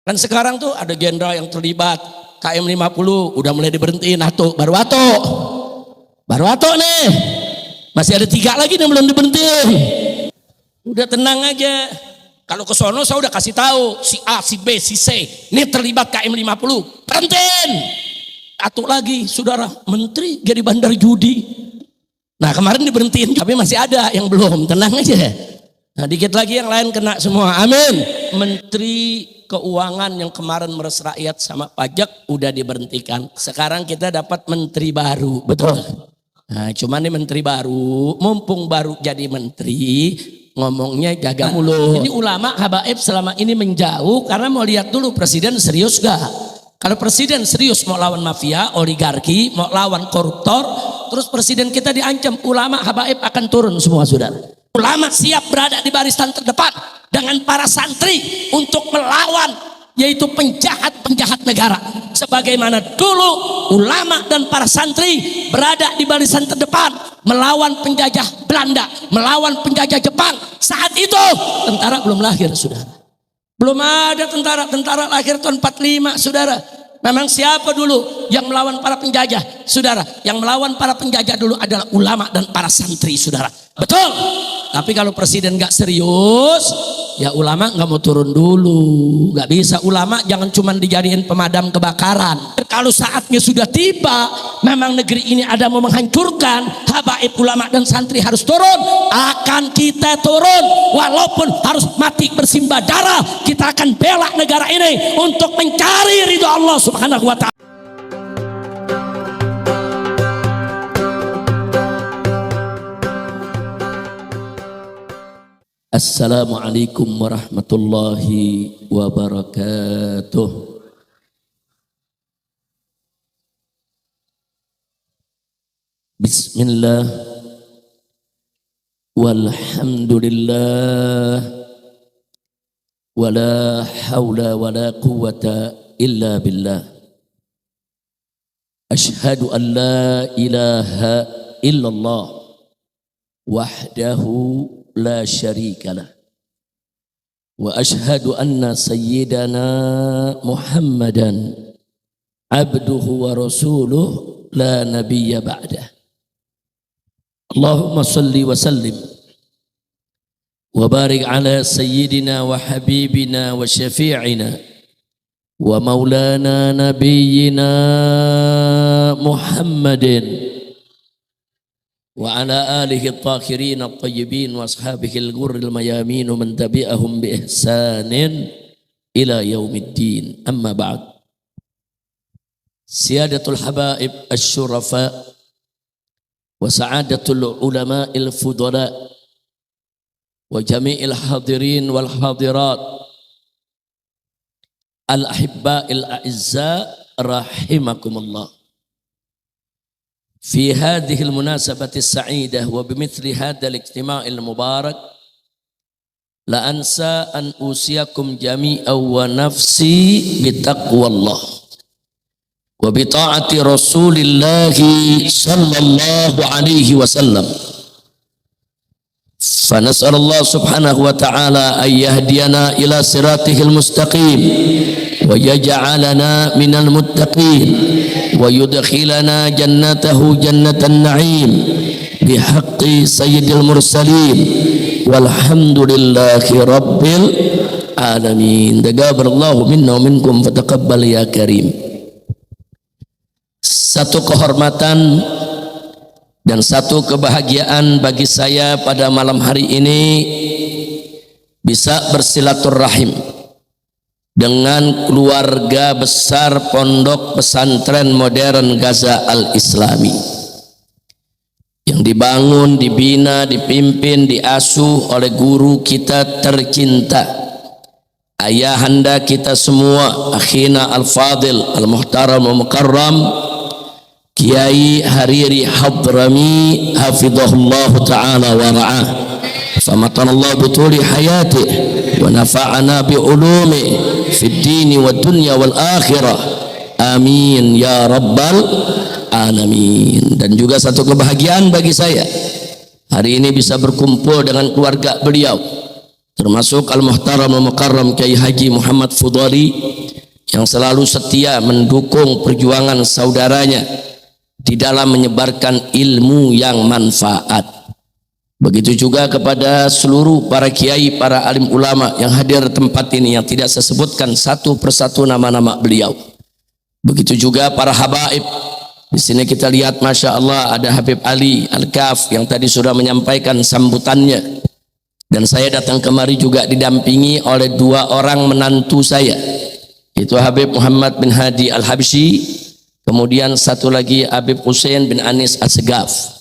Dan sekarang tuh ada jenderal yang terlibat KM 50 udah mulai diberhentiin atau baru nih masih ada 3 lagi yang belum diberhentiin. Udah tenang aja. Kalau ke sono saya udah kasih tahu si A, si B, si C ini terlibat KM 50 berhentiin. Atau lagi saudara menteri jadi bandar judi. Nah kemarin diberhentiin tapi masih ada yang belum, tenang aja. Nah dikit lagi yang lain kena semua, amin. Menteri Keuangan yang kemarin meres rakyat sama pajak udah diberhentikan. Sekarang kita dapat menteri baru, betul. Nah cuman nih menteri baru, mumpung baru jadi menteri, ngomongnya jaga mulut. Ini ulama habaib selama ini menjauh karena mau lihat dulu presiden serius gak. Kalau presiden serius mau lawan mafia, oligarki, mau lawan koruptor, terus presiden kita diancam, ulama habaib akan turun semua saudara. Ulama siap berada di barisan terdepan dengan para santri untuk melawan yaitu penjahat-penjahat negara. Sebagaimana dulu ulama dan para santri berada di barisan terdepan melawan penjajah Belanda, melawan penjajah Jepang. Saat itu tentara belum lahir saudara. Belum ada tentara lahir tahun 45 saudara. Memang siapa dulu yang melawan para penjajah saudara? Yang melawan para penjajah dulu adalah ulama dan para santri saudara. Betul. Tapi kalau presiden gak serius, ya ulama gak mau turun dulu. Gak bisa, ulama jangan cuma dijadiin pemadam kebakaran. Kalau saatnya sudah tiba, memang negeri ini ada mau menghancurkan, habaib ulama dan santri harus turun. Akan kita turun, walaupun harus mati bersimbah darah, kita akan bela negara ini untuk mencari ridho Allah Subhanahu wa ta'ala. Assalamualaikum warahmatullahi wabarakatuh. Bismillah walhamdulillah wala hawla wala quwwata illa billah. Ashhadu an la ilaha illallah wahdahu la syarika lah wa ashhadu anna sayyidana Muhammadan abduhu wa rasuluh la nabiyya ba'dah. Allahumma salli wa sallim wa barik ala sayyidina wa habibina wa syafi'ina wa maulana nabiyyina Muhammadin wa ala alihi at-tahirin at-tayyibin wa ashabihi al-ghurril mayamin wa man tabi'ahum bi ihsanin ila yaumiddin. Amma ba'd. Siyadatul habaib asy-syurafa wa sa'adatul ulama'il fudala wa jami'il hadirin wal hadirat al-ahibba'il a'izza rahimakumullah. في هذه المناسبة السعيدة وبمثل هذا الاجتماع المبارك لا أنسى أن أوصيكم جميعا ونفسي بتقوى الله وبطاعة رسول الله صلى الله عليه وسلم. فنسأل الله سبحانه وتعالى أن يهدينا إلى صراطه المستقيم ويجعلنا من المتقين ويدخلنا جنته جنة النعيم بحق سيد المرسلين والحمد لله رب العالمين. تقبل الله منا ومنكم فتقبل يا كريم. Satu kehormatan dan satu kebahagiaan bagi saya pada malam hari ini bisa bersilaturahim dengan keluarga besar Pondok Pesantren Modern Gaza Al-Islami yang dibangun, dibina, dipimpin, diasuh oleh guru kita tercinta, ayahanda kita semua, akhina al-fadil, al-muhtaram wa mukarram, Kiai Hariri Hadrami hafidhahullah ta'ala wa ra'ah. Famatanallahu bituli hayati wa nafa'ana bi ulumi fid dini wa dunya wal akhirah. Amin ya rabbal alamin. Dan juga satu kebahagiaan bagi saya hari ini bisa berkumpul dengan keluarga beliau termasuk Al-Muhtaram Al-Mukarram Kiai Haji Muhammad Fudhali yang selalu setia mendukung perjuangan saudaranya di dalam menyebarkan ilmu yang manfaat. Begitu juga kepada seluruh para kiai, para alim ulama yang hadir di tempat ini yang tidak saya sebutkan satu persatu nama-nama beliau. Begitu juga para habaib. Di sini kita lihat Masya Allah ada Habib Ali Al-Kaf yang tadi sudah menyampaikan sambutannya. Dan saya datang kemari juga didampingi oleh dua orang menantu saya. Itu Habib Muhammad bin Hadi Al-Habsyi, kemudian satu lagi Habib Hussein bin Anis As-Segaf.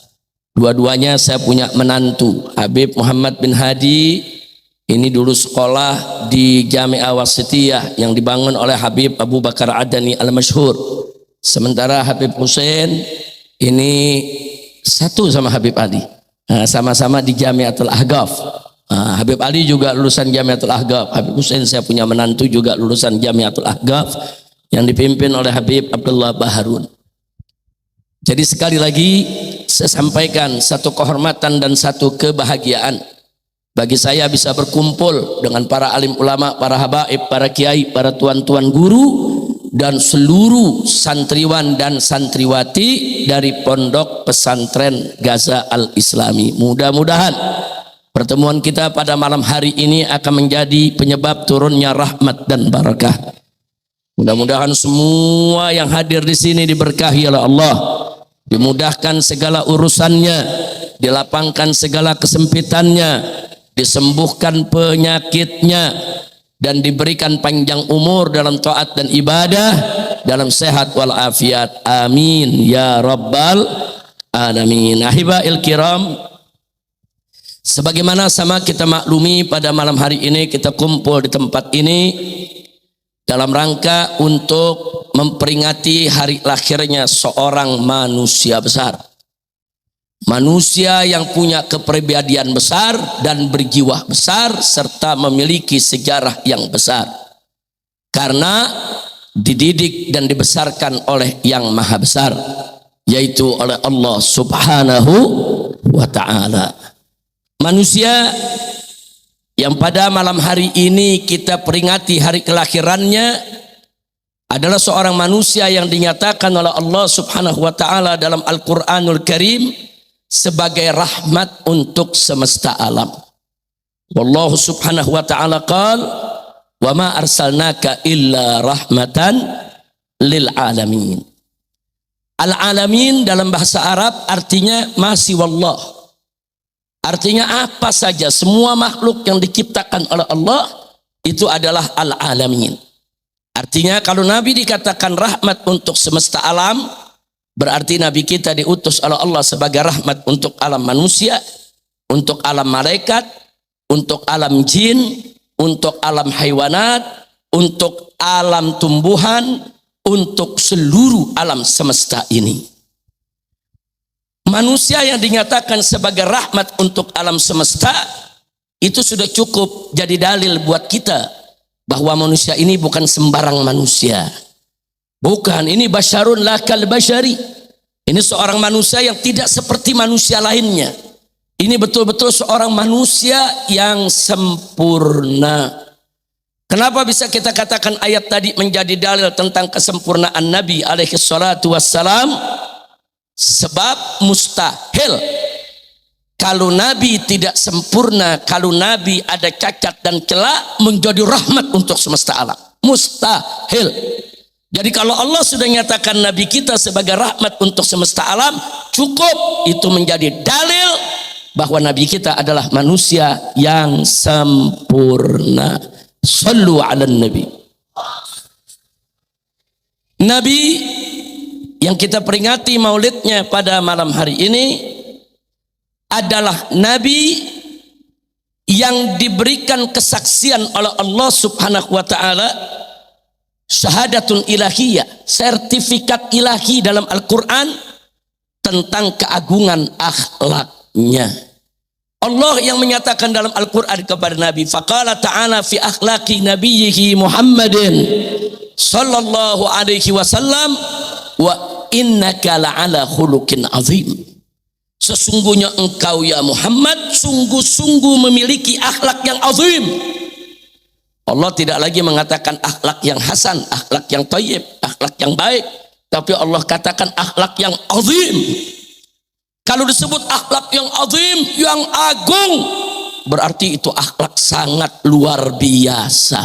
Dua-duanya saya punya menantu. Habib Muhammad bin Hadi ini dulu sekolah di Jami'ah Wasitiyah yang dibangun oleh Habib Abu Bakar Adani Al-Masyhur. Sementara Habib Hussein ini satu sama Habib Ali, sama-sama di Jami'atul Ahqaf. Habib Ali juga lulusan Jami'atul Ahqaf. Habib Hussein saya punya menantu juga lulusan Jami'atul Ahqaf yang dipimpin oleh Habib Abdullah Baharun. Jadi sekali lagi saya sampaikan satu kehormatan dan satu kebahagiaan bagi saya bisa berkumpul dengan para alim ulama, para habaib, para kiai, para tuan-tuan guru dan seluruh santriwan dan santriwati dari Pondok Pesantren Gaza Al-Islami. Mudah-mudahan pertemuan kita pada malam hari ini akan menjadi penyebab turunnya rahmat dan barakah. Mudah-mudahan semua yang hadir di sini diberkahi oleh Allah, dimudahkan segala urusannya, dilapangkan segala kesempitannya, disembuhkan penyakitnya, dan diberikan panjang umur dalam taat dan ibadah, dalam sehat walafiat. Amin ya rabbal alamin. Ahibail kiram, sebagaimana sama kita maklumi pada malam hari ini kita kumpul di tempat ini dalam rangka untuk memperingati hari lahirnya seorang manusia besar. Manusia yang punya kepribadian besar dan berjiwa besar serta memiliki sejarah yang besar. Karena dididik dan dibesarkan oleh yang maha besar, yaitu oleh Allah Subhanahu wa ta'ala. Manusia yang pada malam hari ini kita peringati hari kelahirannya adalah seorang manusia yang dinyatakan oleh Allah Subhanahu wa ta'ala dalam Al-Quranul Karim sebagai rahmat untuk semesta alam. Wallahu Subhanahu wa ta'ala qala wa ma arsalnaka illa rahmatan lil alamin. Al-alamin dalam bahasa Arab artinya masih wallah. Artinya apa saja, semua makhluk yang diciptakan oleh Allah itu adalah al-alamin. Artinya kalau Nabi dikatakan rahmat untuk semesta alam, berarti Nabi kita diutus oleh Allah sebagai rahmat untuk alam manusia, untuk alam malaikat, untuk alam jin, untuk alam haywanat, untuk alam tumbuhan, untuk seluruh alam semesta ini. Manusia yang dinyatakan sebagai rahmat untuk alam semesta itu sudah cukup jadi dalil buat kita bahwa manusia ini bukan sembarang manusia. Bukan, ini basyarun lakal basyari. Ini seorang manusia yang tidak seperti manusia lainnya. Ini betul-betul seorang manusia yang sempurna. Kenapa bisa kita katakan ayat tadi menjadi dalil tentang kesempurnaan Nabi alaihi salatu wassalam? Sebab mustahil kalau Nabi tidak sempurna, kalau Nabi ada cacat dan celah menjadi rahmat untuk semesta alam. Mustahil. Jadi kalau Allah sudah nyatakan Nabi kita sebagai rahmat untuk semesta alam, cukup itu menjadi dalil bahwa Nabi kita adalah manusia yang sempurna. Sallu ala Nabi. Nabi yang kita peringati maulidnya pada malam hari ini adalah Nabi yang diberikan kesaksian oleh Allah Subhanahu wa ta'ala, syahadatun ilahiyah, sertifikat ilahi dalam Al-Quran tentang keagungan akhlaknya. Allah yang menyatakan dalam Al-Quran kepada Nabi, faqala ta'ala fi akhlaqi nabiyyihi Muhammadin sallallahu alaihi wasallam wa innaka la'ala khuluqin azim. sesungguhnya engkau ya Muhammad sungguh-sungguh memiliki akhlak yang azim. Allah tidak lagi mengatakan akhlak yang hasan, akhlak yang thayyib, akhlak yang baik, tapi Allah katakan akhlak yang azim. Kalau disebut akhlak yang azim, yang agung, berarti itu akhlak sangat luar biasa.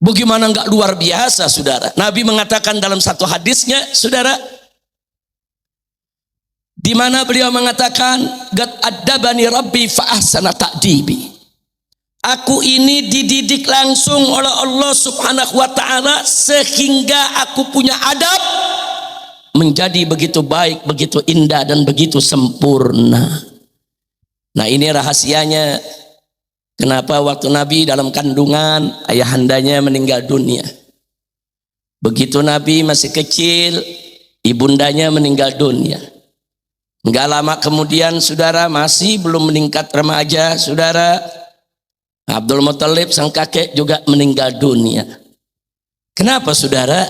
Bagaimana enggak luar biasa, saudara? Nabi mengatakan dalam satu hadisnya, saudara, di mana beliau mengatakan, "Qad addabani Rabbi fa ahsana ta'dibi." Aku ini dididik langsung oleh Allah Subhanahu wa taala sehingga aku punya adab menjadi begitu baik, begitu indah dan begitu sempurna. Nah, ini rahasianya kenapa waktu Nabi dalam kandungan ayahandanya meninggal dunia. Begitu Nabi masih kecil, ibundanya meninggal dunia. Enggak lama kemudian, saudara, masih belum meningkat remaja, saudara, Abdul Muthalib sang kakek juga meninggal dunia. Kenapa, saudara?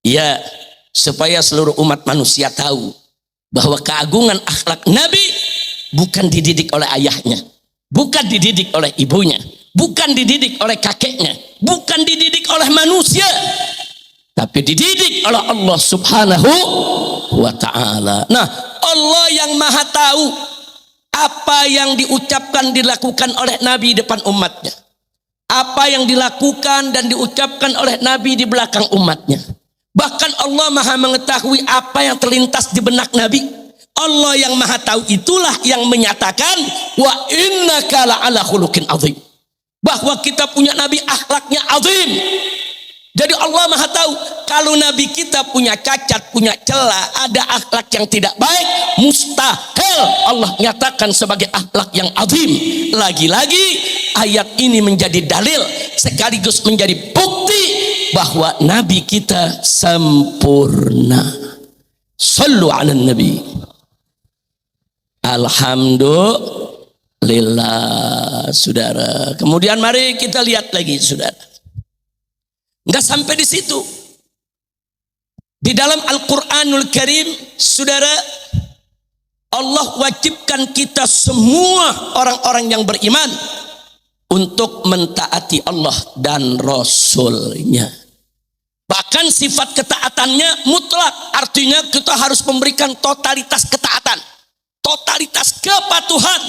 Ya, supaya seluruh umat manusia tahu bahwa keagungan akhlak Nabi bukan dididik oleh ayahnya, bukan dididik oleh ibunya, bukan dididik oleh kakeknya, bukan dididik oleh manusia, tapi dididik oleh Allah Subhanahu wa ta'ala. Nah, Allah yang maha tahu apa yang diucapkan dilakukan oleh Nabi di depan umatnya, apa yang dilakukan dan diucapkan oleh Nabi di belakang umatnya. Bahkan Allah maha mengetahui apa yang terlintas di benak Nabi. Allah yang maha tahu itulah yang menyatakan wa innaka la'ala khuluqin azim, bahwa kita punya Nabi akhlaknya azim. Jadi Allah maha tahu kalau Nabi kita punya cacat, punya celah, ada akhlak yang tidak baik, mustahil Allah nyatakan sebagai akhlak yang azim. Lagi-lagi ayat ini menjadi dalil sekaligus menjadi bukti bahwa Nabi kita sempurna. Sallu ala Nabi. Alhamdulillah, saudara. Kemudian mari kita lihat lagi, saudara. Enggak sampai di situ. Di dalam Al-Qur'anul Karim, saudara, Allah wajibkan kita semua orang-orang yang beriman untuk mentaati Allah dan Rasul-Nya. Bahkan sifat ketaatannya mutlak, artinya kita harus memberikan totalitas ketaatan, totalitas kepatuhan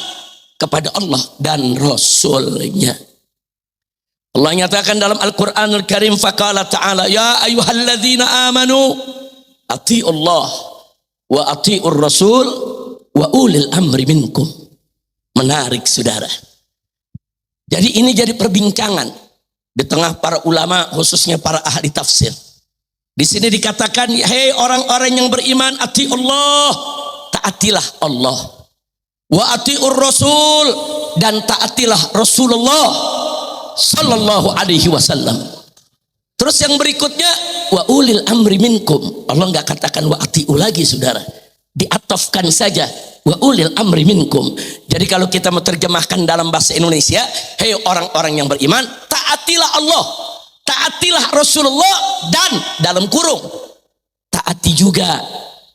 kepada Allah dan Rasul-Nya. Allah nyatakan dalam Al-Quranul Karim, faqala ta'ala, ya ayyuhalladzina amanu ati'ullah wa ati'ur rasul wa ulil amri minkum. Menarik, saudara. Jadi ini jadi perbincangan di tengah para ulama, khususnya para ahli tafsir. Di sini dikatakan, hei orang-orang yang beriman, ati'ullah, taatilah Allah. Wa ati'ur rasul, dan taatilah Rasulullah sallallahu alaihi wasallam. Terus yang berikutnya, wa ulil amri minkum. Allah enggak katakan wa ati'u lagi, saudara. Diatofkan saja, wa ulil amri minkum. Jadi kalau kita menerjemahkan dalam bahasa Indonesia, hei orang-orang yang beriman, taatilah Allah, taatilah Rasulullah, dan dalam kurung, taati juga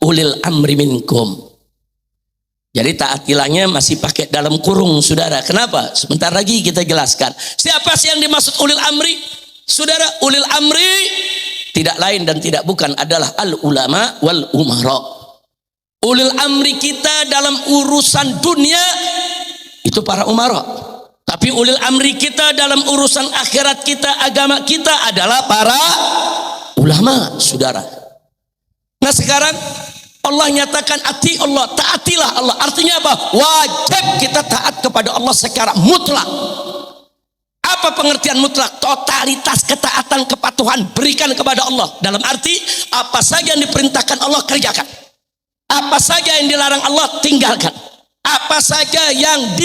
ulil amri minkum. Jadi taatilahnya masih pakai dalam kurung, saudara. Kenapa? Sebentar lagi kita jelaskan. Siapa sih yang dimaksud ulil amri? Saudara, ulil amri tidak lain dan tidak bukan adalah al ulama wal umara. Ulil amri kita dalam urusan dunia itu para umara. Tapi ulil amri kita dalam urusan akhirat kita, agama kita adalah para ulama, saudara. Nah, sekarang Allah nyatakan ati Allah, taatilah Allah. Artinya apa? Wajib kita taat kepada Allah secara mutlak. Apa pengertian mutlak? Totalitas ketaatan, kepatuhan berikan kepada Allah. Dalam arti apa saja yang diperintahkan Allah kerjakan, apa saja yang dilarang Allah tinggalkan, apa saja yang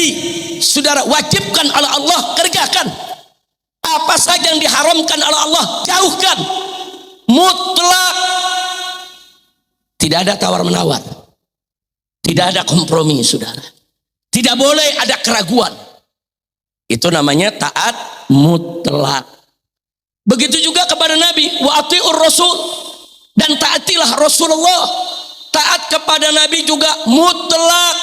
saudara wajibkan oleh Allah kerjakan, apa saja yang diharamkan oleh Allah jauhkan. Mutlak. Tidak ada tawar-menawar, tidak ada kompromi, saudara. Tidak boleh ada keraguan. Itu namanya taat mutlak. Begitu juga kepada Nabi, wa ati'ur rasul, dan taatilah Rasulullah. taat kepada Nabi juga mutlak.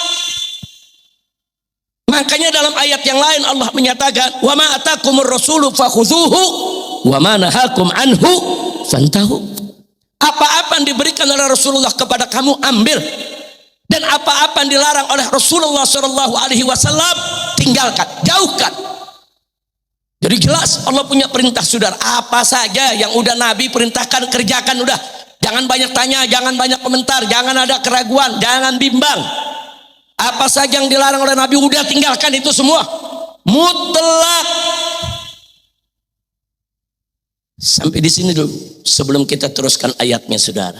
Makanya dalam ayat yang lain Allah menyatakan, "Wa ma atakumur rasulu fakhudhuhu wa ma nahakum anhu fantahu." Apa-apa yang diberikan oleh Rasulullah kepada kamu ambil, dan apa-apa yang dilarang oleh Rasulullah Shallallahu Alaihi Wasallam tinggalkan, jauhkan. Jadi jelas Allah punya perintah, saudara. Apa saja yang udah Nabi perintahkan kerjakan, udah. Jangan banyak tanya, jangan banyak komentar, jangan ada keraguan, jangan bimbang. Apa saja yang dilarang oleh Nabi udah tinggalkan, itu semua mutlak. Sampai di sini dulu sebelum kita teruskan ayatnya, saudara.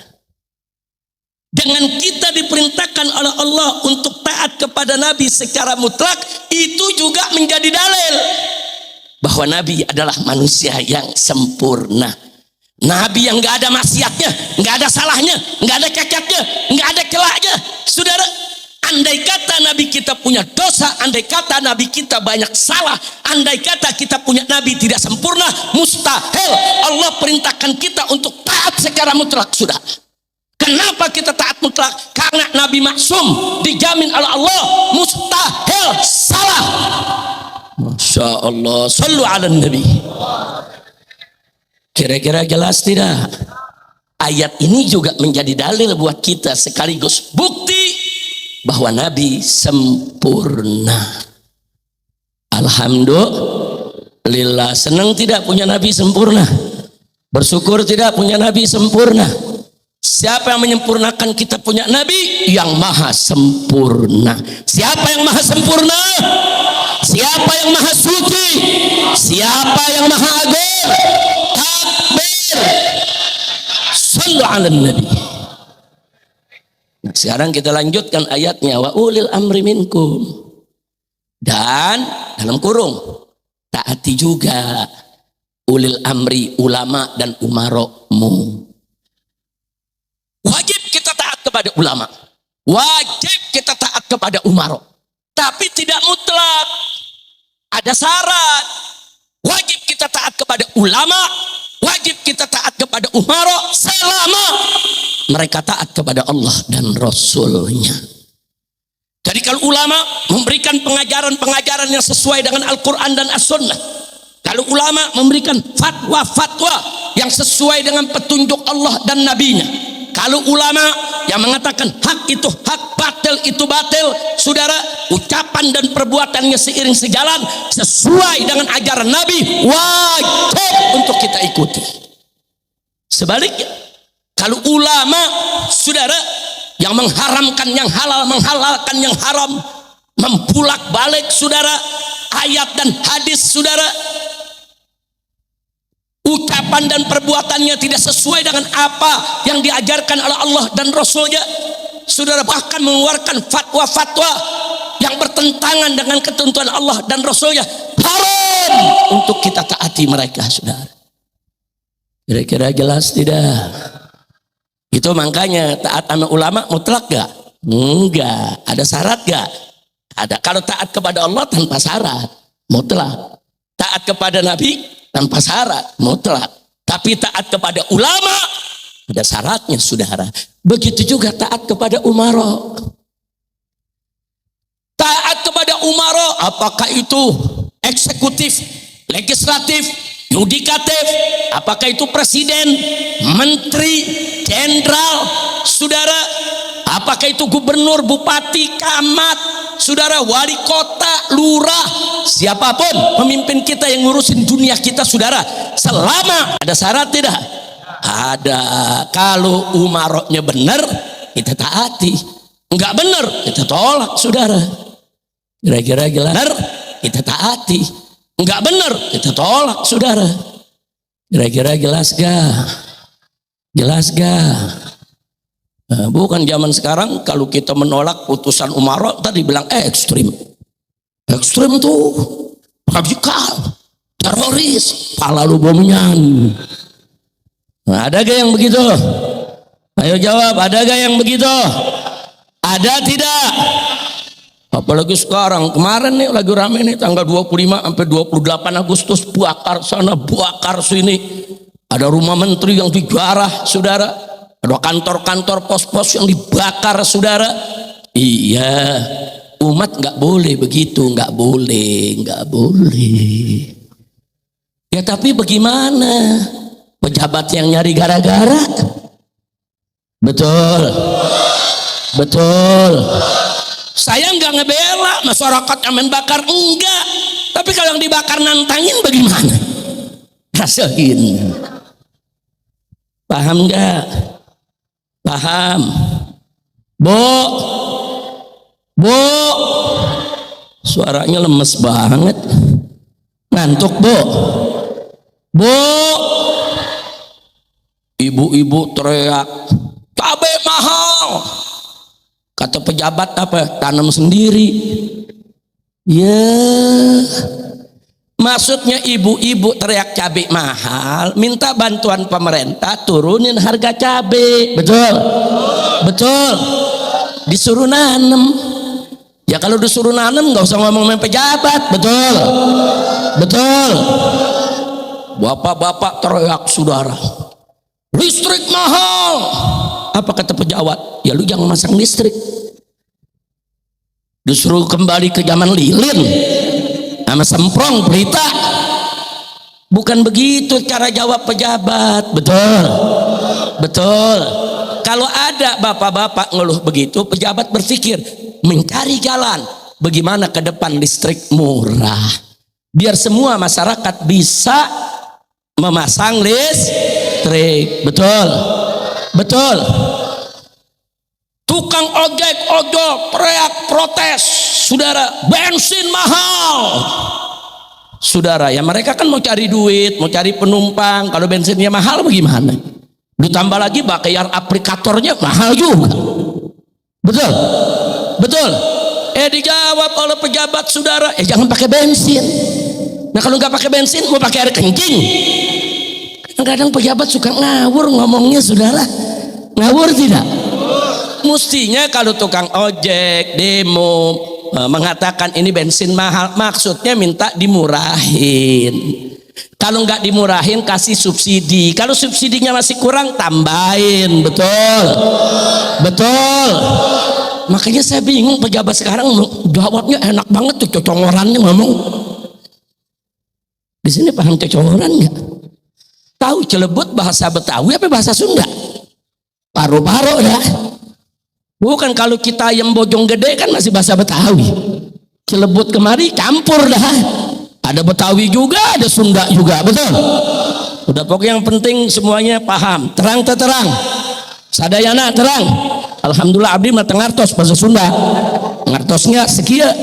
Dengan kita diperintahkan oleh Allah untuk taat kepada Nabi secara mutlak, itu juga menjadi dalil bahwa Nabi adalah manusia yang sempurna. Nabi yang nggak ada maksiatnya, nggak ada salahnya, nggak ada cacatnya, nggak ada celahnya. Saudara, andai kata Nabi kita punya dosa, andai kata Nabi kita banyak salah, andai kata kita punya Nabi tidak sempurna, mustahil Allah perintahkan kita untuk taat secara mutlak, saudara. Kenapa kita taat mutlak? Karena Nabi maksum, dijamin oleh Allah, mustahil salah. Masya Allah, sallu ala Nabi. Kira-kira jelas tidak? Ayat ini juga menjadi dalil buat kita, sekaligus bukti bahwa Nabi sempurna. Alhamdulillah. Senang tidak punya Nabi sempurna? Bersyukur tidak punya Nabi sempurna? Siapa yang menyempurnakan kita punya Nabi? Yang maha sempurna. Siapa yang maha sempurna? Siapa yang maha suci? Siapa yang maha agung? Takbir. Sallu ala Nabi. Nah, sekarang kita lanjutkan ayatnya, wa ulil amri minkum. Dan dalam kurung, taati juga ulil amri, ulama dan umarokmu. Wajib kita taat kepada ulama, wajib kita taat kepada umarok, tapi tidak mutlak. Ada syarat. Wajib kita taat kepada ulama, wajib kita taat kepada umarok selama mereka taat kepada Allah dan Rasulnya. Jadi kalau ulama memberikan pengajaran-pengajaran yang sesuai dengan Al-Quran dan As-Sunnah, kalau ulama memberikan fatwa-fatwa yang sesuai dengan petunjuk Allah dan Nabi-Nya, kalau ulama yang mengatakan hak itu hak, batil itu batil, saudara, ucapan dan perbuatannya seiring sejalan sesuai dengan ajaran Nabi, wajib untuk kita ikuti. Sebaliknya, kalau ulama, saudara, yang mengharamkan yang halal, menghalalkan yang haram, membulak balik, saudara, ayat dan hadis, saudara, ucapan dan perbuatannya tidak sesuai dengan apa yang diajarkan oleh Allah dan Rasulnya, saudara, bahkan mengeluarkan fatwa-fatwa yang bertentangan dengan ketentuan Allah dan Rasulnya, haram untuk kita taati mereka, saudara. Kira-kira jelas tidak? Itu makanya taat sama ulama mutlak gak? Enggak. Ada syarat gak? Ada. Kalau taat kepada Allah tanpa syarat, mutlak. Taat kepada Nabi tanpa syarat, mutlak. Tapi taat kepada ulama ada syaratnya, saudara. Begitu juga taat kepada umara. Taat kepada umara, apakah itu eksekutif, legislatif, yudikatif, apakah itu presiden, menteri, jenderal, saudara, apakah itu gubernur, bupati, camat, saudara, wali kota, lurah, siapapun pemimpin kita yang ngurusin dunia kita, saudara, selama ada syarat tidak? Ada. Kalau umaroknya benar, kita taati. Enggak benar, kita tolak, saudara. Kira-kira jelas? Kita taati. Enggak benar, kita tolak, saudara. Kira-kira jelas gak? Jelas gak? Nah, bukan zaman sekarang kalau kita menolak putusan umarok tadi bilang ekstrim. Ekstrim tuh radikal, teroris, pala lu bomnyan. Nah, ada gak yang begitu? Ayo jawab, ada gak yang begitu? Ada tidak? Apalagi sekarang, kemarin nih lagi rame nih tanggal 25 sampai 28 Agustus, buakar sana, buakar sini. Ada rumah menteri yang dijarah, saudara. Ada kantor-kantor pos-pos yang dibakar saudara. Iya, umat nggak boleh begitu, nggak boleh. Ya tapi bagaimana? Pejabat yang nyari gara-gara? Betul. Saya nggak ngebela masyarakat yang main bakar, enggak. Tapi kalau yang dibakar nantangin bagaimana? Rasain. Paham nggak? Paham. Bu, suaranya lemes banget. Ngantuk bu. Ibu-ibu teriak, cabai mahal. Kata pejabat apa? Tanam sendiri. Ya, maksudnya ibu-ibu teriak cabai mahal, minta bantuan pemerintah turunin harga cabai. Betul. Disuruh nanem. Ya kalau disuruh nanem nggak usah ngomong sama pejabat. Betul. Bapak-bapak teriak saudara, listrik mahal. Apa kata pejabat? Ya lu jangan masang listrik. Disuruh kembali ke zaman lilin sama semprong berita. Bukan begitu cara jawab pejabat. Betul. Kalau ada bapak-bapak ngeluh begitu, pejabat berpikir mencari jalan bagaimana ke depan listrik murah biar semua masyarakat bisa memasang listrik. Betul. Tukang ojek teriak protes, saudara, bensin mahal. Saudara, ya mereka kan mau cari duit, mau cari penumpang. Kalau bensinnya mahal bagaimana? Ditambah lagi bayar aplikatornya mahal juga. Betul. Dijawab oleh pejabat saudara, jangan pakai bensin. Nah kalau nggak pakai bensin mau pakai air kencing. Kadang pejabat suka ngawur ngomongnya saudara. Ngawur tidak? Mestinya kalau tukang ojek demo mengatakan ini bensin mahal, maksudnya minta dimurahin. Kalau nggak dimurahin kasih subsidi. Kalau subsidinya masih kurang tambahin. Betul. Makanya saya bingung pejabat sekarang jawabnya enak banget tuh, cocongorannya ngomong. Di sini paham cocongoran nggak? Tahu Cilebut bahasa Betawi apa bahasa Sunda? Paro-paro dah. Bukan, kalau kita ayam bojong gede kan masih bahasa Betawi. Cilebut kemari campur dah. Ada Betawi juga, ada Sunda juga, betul. Udah pokoknya yang penting semuanya paham. Terang. Sadayana terang. Alhamdulillah abdi mah tengartos bahasa Sunda. Ngartosnya sekia.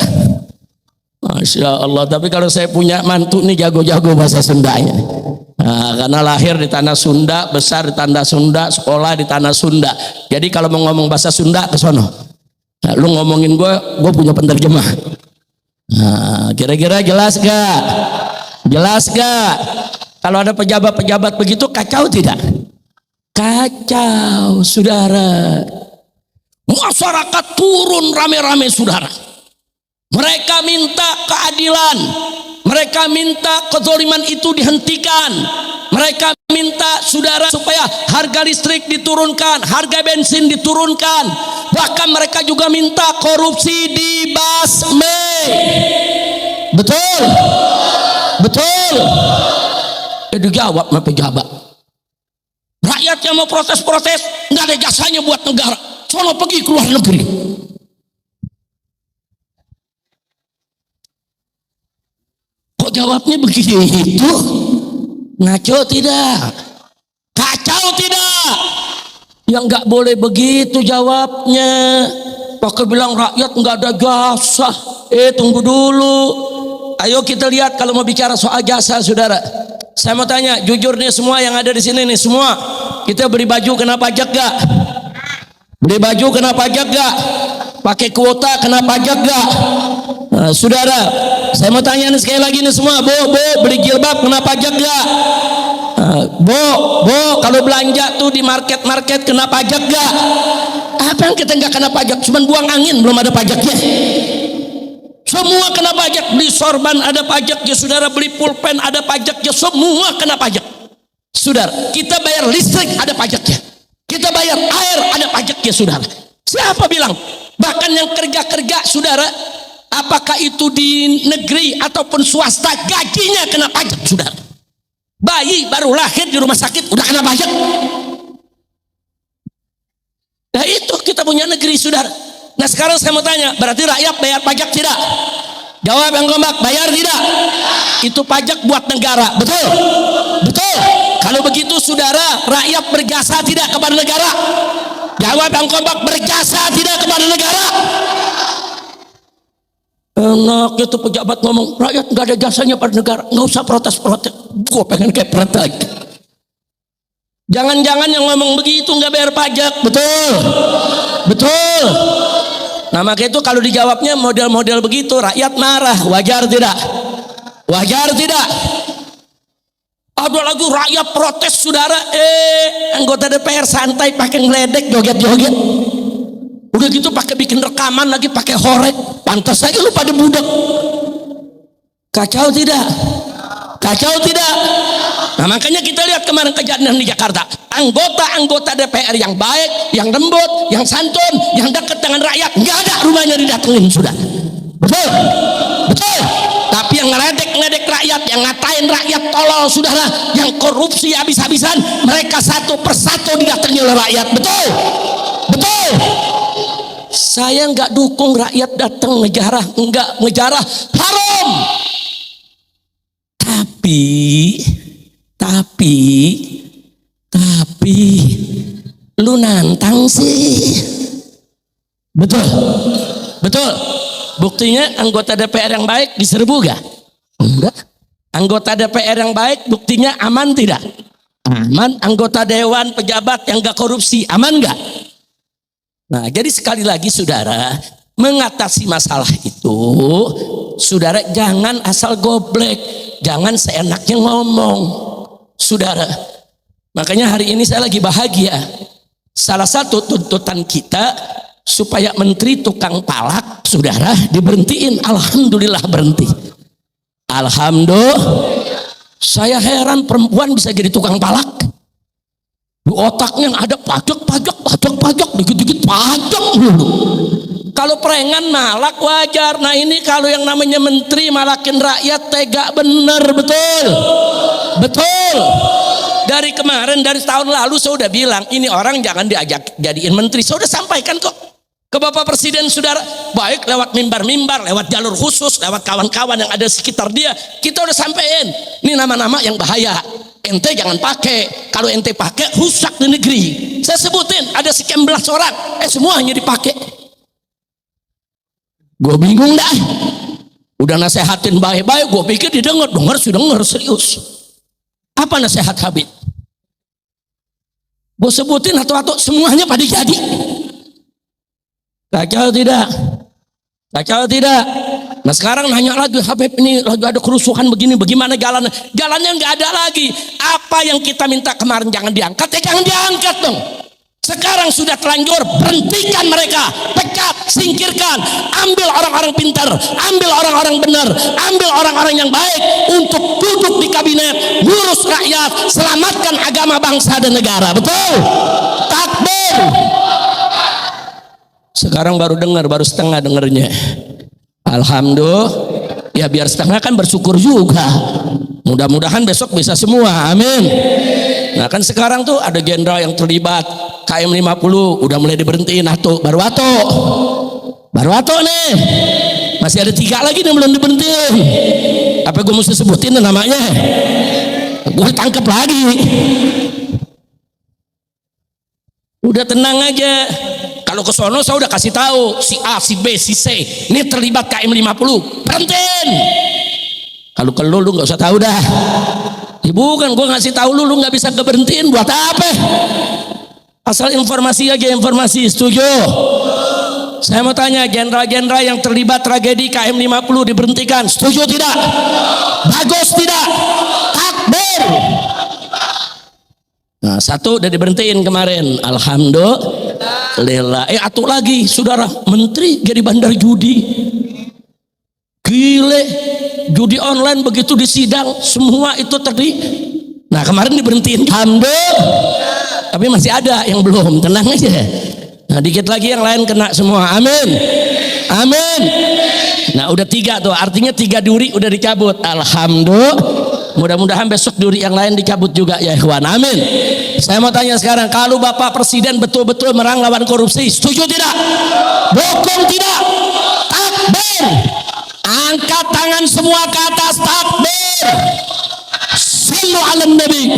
Masya Allah. Tapi kalau saya punya mantu nih jago-jago bahasa Sundanya. Nah, karena lahir di tanah Sunda, besar di tanah Sunda, sekolah di tanah Sunda. Jadi kalau mau ngomong bahasa Sunda ke sono. Nah, lu ngomongin gue punya penerjemah. Nah, kira-kira jelas gak? Kalau ada pejabat-pejabat begitu kacau tidak? Kacau, saudara. Masyarakat turun rame-rame, saudara. Mereka minta keadilan. Mereka minta kezaliman itu dihentikan. Mereka minta saudara supaya harga listrik diturunkan, harga bensin diturunkan. Bahkan mereka juga minta korupsi dibasmi. Betul. Dijawab sama pejabat. Rakyat yang mau protes nggak ada jasanya buat negara. Sono pergi ke luar negeri. Kok jawabnya begitu? Ngaco tidak? Kacau tidak? Yang nggak boleh begitu jawabnya. Pakai bilang rakyat nggak ada jasa. Tunggu dulu. Ayo kita lihat kalau mau bicara soal jasa, saudara. Saya mau tanya, jujur nih semua yang ada di sini nih semua, kita beli baju kena pajak gak? Beli baju kena pajak gak? Pakai kuota kena pajak gak? Nah, saudara, saya mau tanya nih sekali lagi nih semua, Bu, beli jilbab kena pajak gak? Bu, kalau belanja tuh di market kena pajak gak? Apa yang kita nggak kena pajak? Cuman buang angin belum ada pajaknya. Semua kena pajak. Beli sorban ada pajaknya, saudara. Beli pulpen ada pajaknya, semua kena pajak. Saudara, kita bayar listrik ada pajaknya. Kita bayar air ada pajaknya saudara. Siapa bilang? Bahkan yang kerja-kerja saudara, apakah itu di negeri ataupun swasta, gajinya kena pajak saudara. Bayi baru lahir di rumah sakit udah kena pajak. Nah itu kita punya negeri saudara. Nah sekarang saya mau tanya, berarti rakyat bayar pajak tidak? Jawab yang kompak, bayar tidak? Itu pajak buat negara, betul? Betul. Kalau begitu saudara, rakyat berjasa tidak kepada negara? Jawab yang kompak, berjasa tidak kepada negara? Enak itu pejabat ngomong, rakyat nggak ada jasanya pada negara, nggak usah protes-protes. Gue pengen kayak protes. Jangan-jangan yang ngomong begitu nggak bayar pajak, betul? Betul. Nah maka itu kalau dijawabnya model-model begitu, rakyat marah. Wajar tidak? Wajar tidak? Ada lagi rakyat protes saudara, anggota DPR santai pakai ngeledek, joget-joget. Udah gitu pakai bikin rekaman lagi, pakai horek. Pantas saja lu pada budak. Kacau tidak? Kacau tidak? Nah makanya kita lihat kemarin kejadian di Jakarta, anggota-anggota DPR yang baik, yang lembut, yang santun, yang dekat dengan rakyat, nggak ada rumahnya didatengin sudah. Betul? Betul. Tapi yang ngeledek rakyat, yang ngatain rakyat tolol saudara, yang korupsi habis-habisan, mereka satu persatu didatangi oleh rakyat. Betul? Betul. Saya nggak dukung rakyat datang ngejarah, enggak ngejarah haram. Tapi lu nantang sih. Betul. Betul. Buktinya anggota DPR yang baik diserbu gak? Enggak. Anggota DPR yang baik buktinya aman tidak? Aman. Anggota dewan pejabat yang gak korupsi aman gak? Nah jadi sekali lagi saudara, mengatasi masalah itu saudara jangan asal goblek, jangan seenaknya ngomong saudara. Makanya hari ini saya lagi bahagia, salah satu tuntutan kita supaya menteri tukang palak saudara diberhentiin. Alhamdulillah berhenti. Alhamdulillah. Saya heran perempuan bisa jadi tukang palak. Di otaknya ada pajak, dikit-dikit pajak dulu. Kalau perengan malak wajar. Nah ini kalau yang namanya menteri malakin rakyat tega bener, betul? Betul. Dari kemarin, dari tahun lalu saya udah bilang, ini orang jangan diajak jadiin menteri. Saya udah sampaikan kok ke Bapak Presiden saudara, baik lewat mimbar-mimbar, lewat jalur khusus, lewat kawan-kawan yang ada sekitar dia, kita udah sampein. Ini nama-nama yang bahaya. Ente jangan pakai. Kalau ente pakai rusak di negeri. Saya sebutin ada sekian belas orang, semuanya dipakai. Gue bingung dah. Udah nasehatin baik-baik, gue pikir didengar serius. Apa nasihat Habib? Gue sebutin atau semuanya pada jadi. Kacau tidak? Kacau tidak? Nah sekarang nanya lagi, Habib ini lagi ada kerusuhan begini, bagaimana jalannya? Jalannya nggak ada lagi. Apa yang kita minta kemarin jangan diangkat, jangan diangkat dong. Sekarang sudah terlanjur, berhentikan mereka, pecat, singkirkan, ambil orang-orang pintar, ambil orang-orang benar, ambil orang-orang yang baik untuk duduk di kabinet, ngurus rakyat, selamatkan agama bangsa dan negara. Betul? Takbir. Sekarang baru dengar, baru setengah dengarnya. Alhamdulillah. Ya biar setengah kan bersyukur juga. Mudah-mudahan besok bisa semua. Amin. Nah kan sekarang tuh ada jenderal yang terlibat KM 50 udah mulai diberhentiin baru ato nih. Masih ada 3 lagi yang belum diberhentiin. Apa gue mesti sebutin namanya? Gue tangkap lagi. Udah tenang aja. Kalau ke sono saya udah kasih tahu si A, si B, si C ini terlibat KM 50, berhentiin. Kalau ke lu nggak usah tahu dah. Ya bukan, gue ngasih tahu lu nggak bisa keberhentiin buat apa? Asal informasi aja, informasi. Setuju? Saya mau tanya, jenderal-jenderal yang terlibat tragedi KM 50 diberhentikan, setuju tidak? Bagus tidak? Takbir. Nah, 1 udah diberhentiin kemarin, alhamdulillah. Atuh lagi, saudara menteri jadi bandar judi. Gile, judi online begitu disidang, semua itu tadi. Nah kemarin diberhentiin, alhamdulillah. tapi masih ada yang belum, tenang aja. Nah, dikit lagi yang lain kena semua. Amin. Amin. Nah, udah 3 tuh, artinya 3 duri udah dicabut. Alhamdulillah. Mudah-mudahan besok duri yang lain dicabut juga ya ikhwan. Amin. Saya mau tanya sekarang, kalau Bapak Presiden betul-betul merang lawan korupsi, setuju tidak? Dukung tidak? Takbir. Angkat tangan semua ke atas, takbir. Sallu ala Nabi.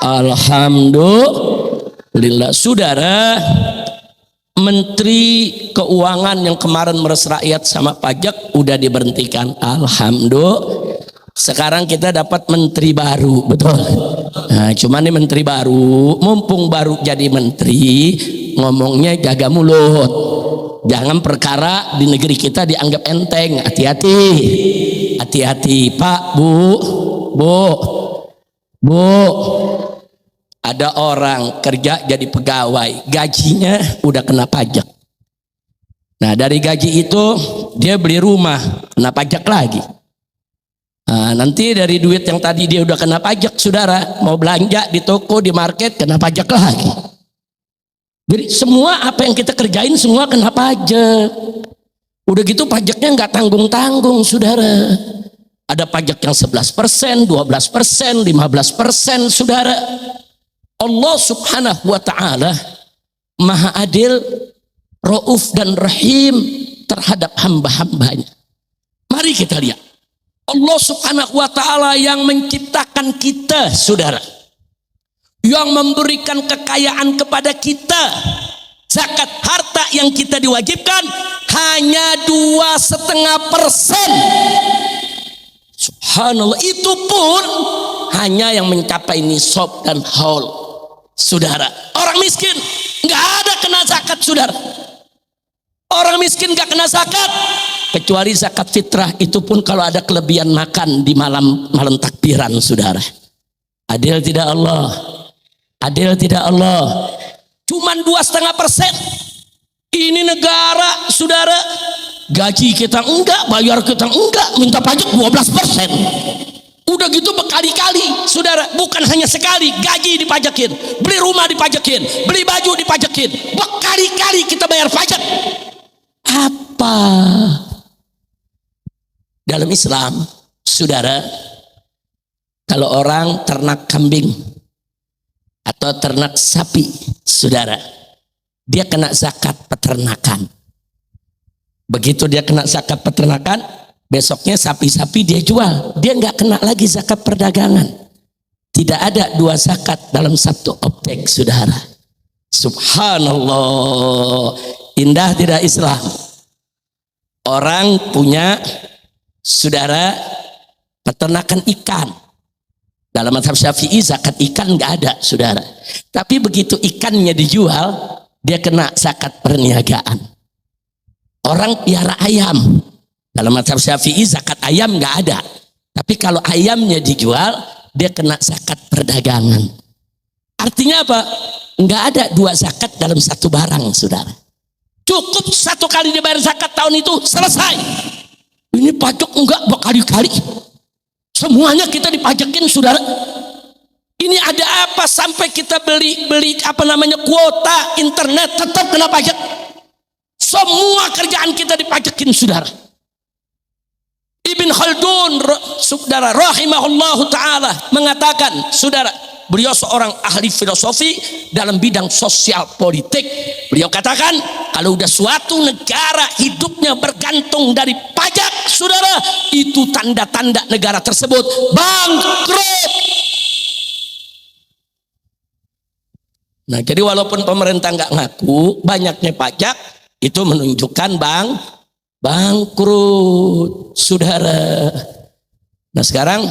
Alhamdulillah. Saudara, Menteri Keuangan yang kemarin meres rakyat sama pajak udah diberhentikan. Alhamdulillah. Sekarang kita dapat menteri baru, betul. Nah, cuman ini menteri baru, mumpung baru jadi menteri, ngomongnya jaga mulut. Jangan perkara di negeri kita dianggap enteng. Hati-hati, hati-hati, Pak, Bu. Ada orang kerja jadi pegawai, gajinya udah kena pajak. Nah, dari gaji itu dia beli rumah, kena pajak lagi. Nah, nanti dari duit yang tadi dia udah kena pajak, saudara, mau belanja di toko, di market, kena pajak lagi. Jadi semua apa yang kita kerjain semua kena pajak. Udah gitu pajaknya nggak tanggung-tanggung, saudara. Ada pajak yang 11%, 12%, 15%, saudara. Allah subhanahu wa ta'ala maha adil, Rauf dan Rahim terhadap hamba-hambanya. Mari kita lihat. Allah subhanahu wa ta'ala yang menciptakan kita, saudara, yang memberikan kekayaan kepada kita. Zakat harta yang kita diwajibkan hanya 2,5%. Subhanallah, itu pun hanya yang mencapai nisab dan haul, saudara. Orang miskin nggak ada kena zakat, saudara. Orang miskin nggak kena zakat, kecuali zakat fitrah, itu pun kalau ada kelebihan makan di malam takbiran, saudara. Adil tidak Allah? Adil tidak Allah? Cuman 2,5%. Ini negara, saudara, gaji kita enggak, bayar kita enggak, minta pajak 12%. Udah gitu berkali-kali, saudara, bukan hanya sekali, gaji dipajakin, beli rumah dipajakin, beli baju dipajakin, berkali-kali kita bayar pajak. Apa? Dalam Islam, saudara, kalau orang ternak kambing atau ternak sapi, saudara, dia kena zakat peternakan. Begitu dia kena zakat peternakan, besoknya sapi-sapi dia jual, dia nggak kena lagi zakat perdagangan. Tidak ada 2 zakat dalam satu objek, saudara. Subhanallah, indah tidak Islam? Orang punya, saudara, peternakan ikan. Dalam mazhab Syafi'i zakat ikan nggak ada, saudara. Tapi begitu ikannya dijual, dia kena zakat perniagaan. Orang piara ayam, dalam mazhab Syafi'i zakat ayam nggak ada. Tapi kalau ayamnya dijual, dia kena zakat perdagangan. Artinya apa? Nggak ada 2 zakat dalam satu barang, saudara. Cukup 1 kali dibayar zakat tahun itu, selesai. Ini pajak enggak berkali-kali. Semuanya kita dipajakin, saudara. Ini ada apa sampai kita beli kuota internet tetap kena pajak? Semua kerjaan kita dipajakin, saudara. Ibn Khaldun, saudara, rahimahullahu ta'ala, mengatakan, saudara, beliau seorang ahli filosofi dalam bidang sosial politik. Beliau katakan, kalau udah suatu negara hidupnya bergantung dari pajak, saudara, itu tanda-tanda negara tersebut bangkrut. Nah, jadi walaupun pemerintah nggak ngaku, banyaknya pajak itu menunjukkan bangkrut, saudara. Nah, sekarang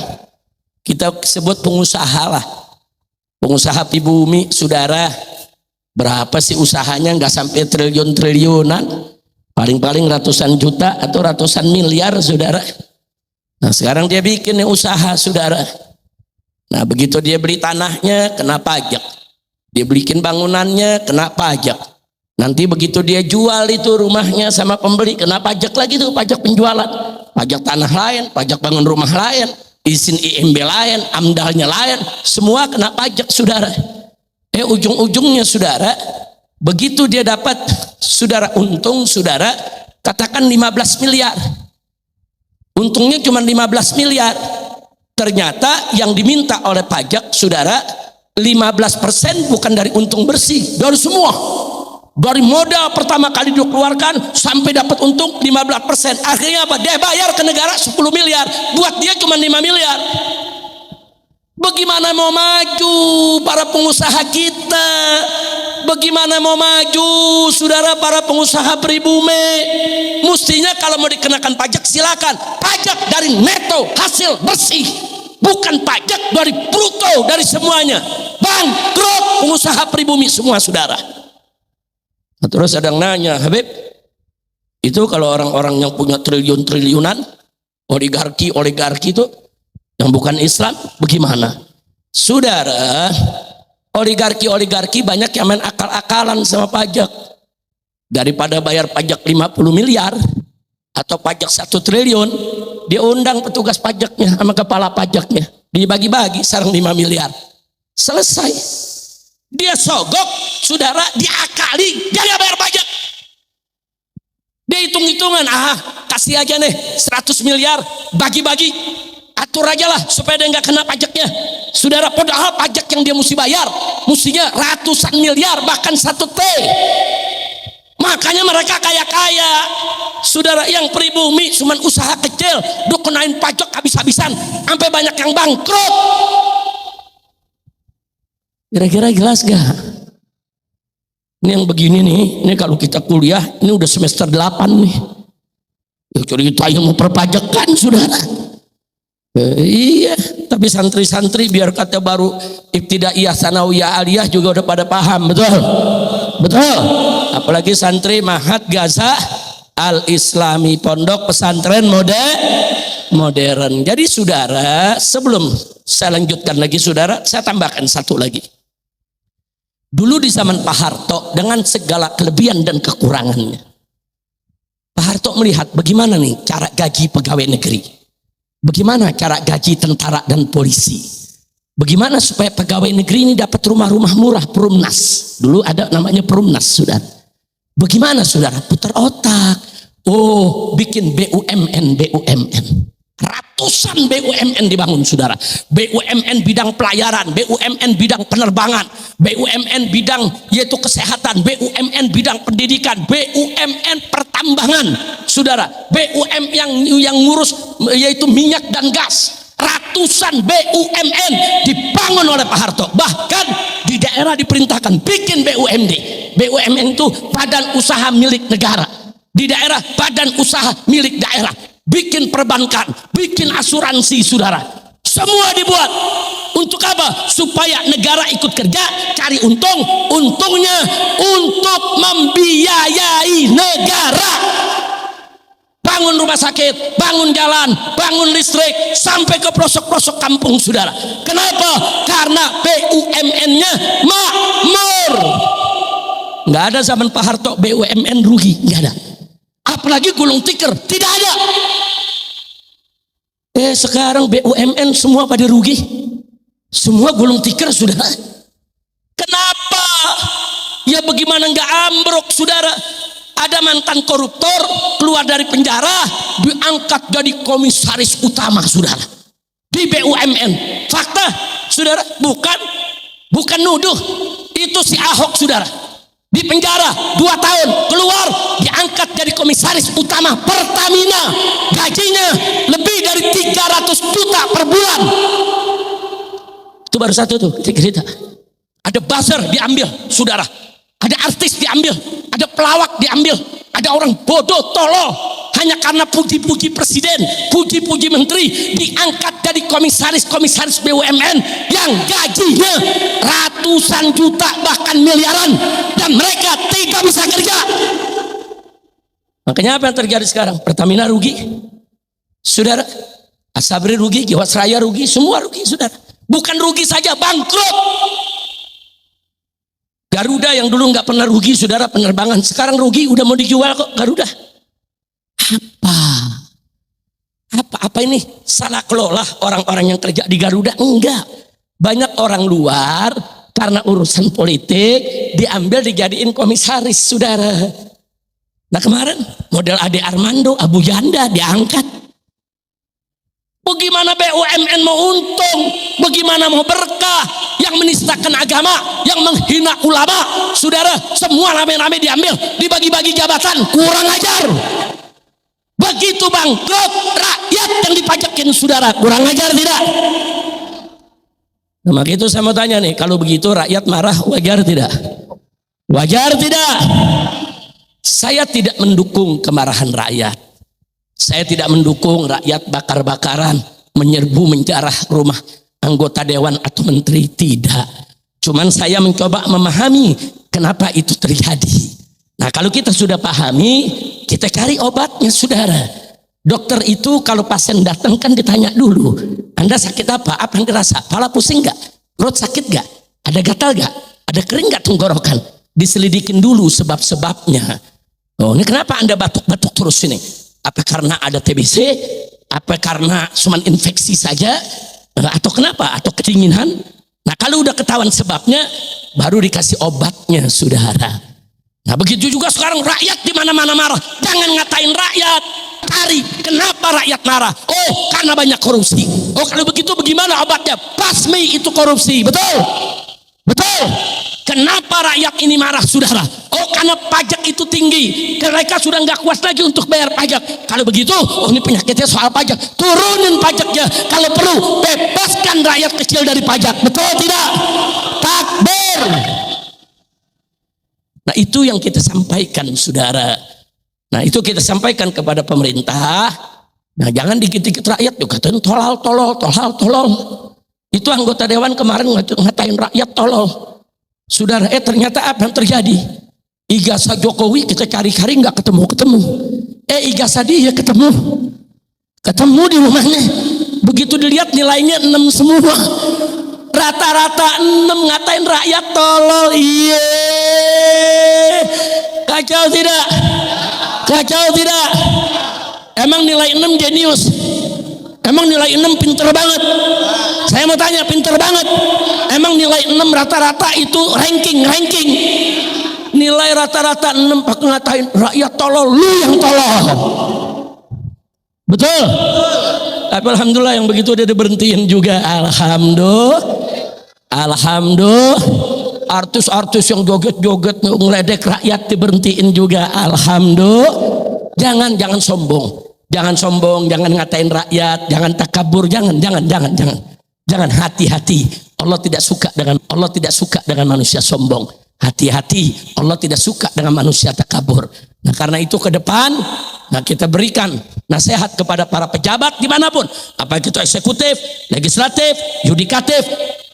kita sebut pengusaha lah. Pengusaha pribumi, saudara, berapa sih usahanya? Nggak sampai triliun-triliunan, paling-paling ratusan juta atau ratusan miliar, saudara. Nah, sekarang dia bikin usaha, saudara. Nah, begitu dia beli tanahnya, kena pajak. Dia bikin bangunannya, kena pajak. Nanti begitu dia jual itu rumahnya sama pembeli, kena pajak lagi tuh, pajak penjualan. Pajak tanah lain, pajak bangun rumah lain, izin IMB lain, amdalnya lain, semua kena pajak, saudara. Ujung-ujungnya saudara, begitu dia dapat saudara untung saudara, katakan 15 miliar. Untungnya cuma 15 miliar. Ternyata yang diminta oleh pajak saudara 15% bukan dari untung bersih, dari semua. Dari modal pertama kali dikeluarkan sampai dapat untung 15%. Akhirnya apa? Dia bayar ke negara 10 miliar. Buat dia cuma 5 miliar. Bagaimana mau maju para pengusaha kita? Bagaimana mau maju saudara para pengusaha pribumi? Mestinya kalau mau dikenakan pajak silakan. Pajak dari neto hasil bersih, bukan pajak dari bruto dari semuanya. Bangkrut pengusaha pribumi semua saudara. Nah, terus ada yang nanya, Habib, itu kalau orang-orang yang punya triliun-triliunan, oligarki itu yang bukan Islam, bagaimana? Saudara, oligarki banyak yang main akal-akalan sama pajak. Daripada bayar pajak 50 miliar atau pajak 1 triliun, dia undang petugas pajaknya sama kepala pajaknya, dibagi-bagi sarang 5 miliar. Selesai. Dia sogok, saudara, diakali, dia nggak bayar pajak. Dia hitung-hitungan, kasih aja nih 100 miliar, bagi-bagi. Atur aja lah supaya dia nggak kena pajaknya. Saudara, padahal pajak yang dia mesti bayar mestinya ratusan miliar, bahkan 1 T. Makanya mereka kaya-kaya. Saudara, yang pribumi cuman usaha kecil dikenain pajak habis-habisan sampai banyak yang bangkrut. Kira-kira jelas gak? Ini yang begini nih, ini kalau kita kuliah, ini udah semester 8 nih. Ya cerita yang mau perpajakan saudara. Iya, tapi santri-santri biar kata baru ibtidaiyah, sanawiyah, aliyah juga udah pada paham, betul? Betul. Apalagi santri Mahat Gaza Al-Islami, pondok pesantren modern. Jadi saudara, sebelum saya lanjutkan lagi saudara, saya tambahkan satu lagi. Dulu di zaman Pak Harto dengan segala kelebihan dan kekurangannya, Pak Harto melihat bagaimana nih cara gaji pegawai negeri, bagaimana cara gaji tentara dan polisi, bagaimana supaya pegawai negeri ini dapat rumah-rumah murah, perumnas. Dulu ada namanya perumnas, saudara. Bagaimana saudara? Putar otak. Bikin BUMN. Ratusan BUMN dibangun saudara. BUMN bidang pelayaran, BUMN bidang penerbangan, BUMN bidang yaitu kesehatan, BUMN bidang pendidikan, BUMN pertambangan saudara, BUMN yang ngurus yaitu minyak dan gas. Ratusan BUMN dibangun oleh Pak Harto. Bahkan di daerah diperintahkan bikin BUMD. BUMN itu badan usaha milik negara. Di daerah badan usaha milik daerah. Bikin perbankan, bikin asuransi saudara. Semua dibuat. Untuk apa? Supaya negara ikut kerja, cari untung. Untungnya untuk membiayai negara. Bangun rumah sakit, bangun jalan, bangun listrik, sampai ke pelosok-pelosok kampung saudara. Kenapa? Karena BUMN-nya makmur. Nggak ada zaman Pak Harto BUMN rugi, nggak ada. Apalagi gulung tikar, tidak ada. Sekarang BUMN semua pada rugi, semua gulung tikar saudara. Kenapa? Ya bagaimana nggak ambruk saudara? Ada mantan koruptor keluar dari penjara, diangkat jadi komisaris utama saudara di BUMN. Fakta saudara, bukan nuduh. Itu si Ahok saudara, di penjara 2 tahun, keluar diangkat jadi komisaris utama Pertamina, gajinya lebih dari 300 juta per bulan. Itu baru satu tuh cerita. Ada buzzer diambil saudara, ada artis diambil, ada pelawak diambil, ada orang bodoh tolol hanya karena puji-puji presiden, puji-puji menteri, diangkat jadi komisaris BUMN yang gajinya ratusan juta bahkan miliaran, dan mereka tidak bisa kerja. Makanya apa yang terjadi sekarang? Pertamina rugi saudara, Asabri rugi, Jiwasraya rugi, semua rugi saudara. Bukan rugi saja, bangkrut. Garuda yang dulu nggak pernah rugi saudara, penerbangan, sekarang rugi, udah mau dijual kok Garuda. Apa ini salah kelola orang-orang yang kerja di Garuda? Enggak. Banyak orang luar karena urusan politik diambil dijadiin komisaris, saudara. Nah kemarin model Ade Armando, Abu Janda diangkat. Bagaimana BUMN mau untung, bagaimana mau berkah, yang menistakan agama, yang menghina ulama, saudara, semua rame-rame diambil, dibagi-bagi jabatan, kurang ajar. Begitu bangkrut, rakyat yang dipajakin, saudara, kurang ajar tidak? Nah, maka itu saya mau tanya nih, kalau begitu rakyat marah, wajar tidak? Wajar tidak? Saya tidak mendukung kemarahan rakyat. Saya tidak mendukung rakyat bakar-bakaran, menyerbu, menjarah rumah anggota dewan atau menteri, tidak. Cuman saya mencoba memahami kenapa itu terjadi. Nah, kalau kita sudah pahami, kita cari obatnya, saudara. Dokter itu kalau pasien datang kan ditanya dulu, Anda sakit apa? Apa yang dirasa? Kepala pusing nggak? Perut sakit nggak? Ada gatal nggak? Ada kering nggak tenggorokan? Diselidikin dulu sebab-sebabnya. Oh, ini kenapa Anda batuk-batuk terus ini? Apa karena ada TBC? Apa karena cuma infeksi saja? Atau kenapa? Atau kedinginan? Nah, kalau udah ketahuan sebabnya, baru dikasih obatnya, saudara. Nah, begitu juga sekarang rakyat di mana-mana marah. Jangan ngatain rakyat. Cari kenapa rakyat marah. Oh, karena banyak korupsi. Oh, kalau begitu bagaimana obatnya? Basmi itu korupsi. Betul? Betul? Kenapa rakyat ini marah, saudara? Oh, karena pajak itu tinggi. Mereka sudah nggak kuat lagi untuk bayar pajak. Kalau begitu, oh ini penyakitnya soal pajak. Turunin pajaknya. Kalau perlu, bebaskan rakyat kecil dari pajak. Betul tidak? Takbir. Nah, itu yang kita sampaikan, saudara. Nah, itu kita sampaikan kepada pemerintah. Nah, jangan dikit-dikit rakyat juga katain tolol. Itu anggota dewan kemarin ngatain rakyat tolol. Saudara, ternyata apa yang terjadi? Ijazah Jokowi kita cari-cari nggak ketemu. Ijazah dia ketemu di rumahnya. Begitu dilihat nilainya 6 semua. Rata-rata 6, ngatain rakyat tolol. Iya. Kacau tidak? Kacau tidak? Emang nilai 6 jenius? Emang nilai 6 pinter banget? Saya mau tanya, pinter banget? Emang nilai 6 rata-rata itu ranking? Nilai rata-rata 6 pakai ngatain rakyat tolol, lu yang tolol. Betul? Tapi alhamdulillah yang begitu udah diberhentiin juga. Alhamdulillah. Artis-artis yang joget-joget ngeledek rakyat diberhentiin juga. Alhamdulillah. Jangan sombong. Jangan sombong, jangan ngatain rakyat, jangan takabur, jangan. Jangan, hati-hati. Allah tidak suka dengan manusia sombong. Hati-hati, Allah tidak suka dengan manusia takabur. Nah, karena itu ke depan, nah kita berikan nasihat kepada para pejabat dimanapun, apa itu eksekutif, legislatif, yudikatif.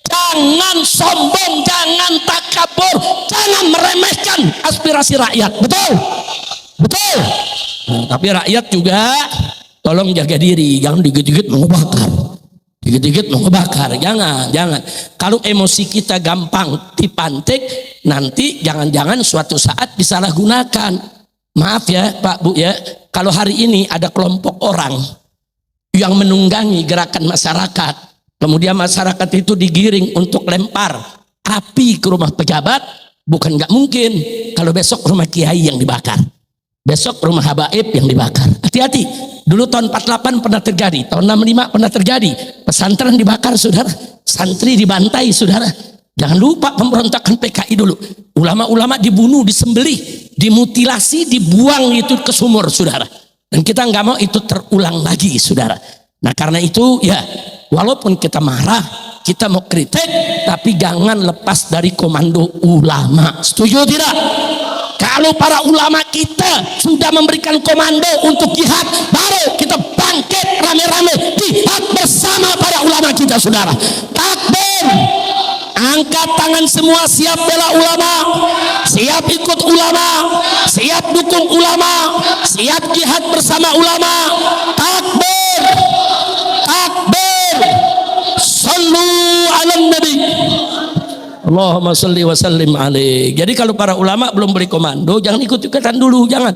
Jangan sombong, jangan takabur, jangan meremehkan aspirasi rakyat. Betul? Nah, tapi rakyat juga tolong jaga diri, jangan dikit-dikit mengebakar. Jangan. Kalau emosi kita gampang dipantik, nanti jangan-jangan suatu saat disalahgunakan. Maaf ya Pak Bu ya, kalau hari ini ada kelompok orang yang menunggangi gerakan masyarakat, kemudian masyarakat itu digiring untuk lempar api ke rumah pejabat, bukan nggak mungkin kalau besok rumah kiai yang dibakar. Besok rumah habaib yang dibakar. Hati-hati. Dulu tahun 48 pernah terjadi. Tahun 65 pernah terjadi. Pesantren dibakar, saudara. Santri dibantai, saudara. Jangan lupa pemberontakan PKI dulu. Ulama-ulama dibunuh, disembelih, dimutilasi, dibuang itu ke sumur, saudara. Dan kita nggak mau itu terulang lagi, saudara. Nah, karena itu ya, walaupun kita marah, kita mau kritik, tapi jangan lepas dari komando ulama. Setuju tidak? Kalau para ulama kita sudah memberikan komando untuk jihad, baru kita bangkit rame-rame jihad bersama para ulama kita, saudara. Takbir. Angkat tangan semua, siap bela ulama, siap ikut ulama, siap dukung ulama, siap jihad bersama ulama. Takbir. Sallu ala nabi. Allahumma salli wa sallim alaih. Jadi kalau para ulama belum beri komando, jangan ikut-ikutan dulu, jangan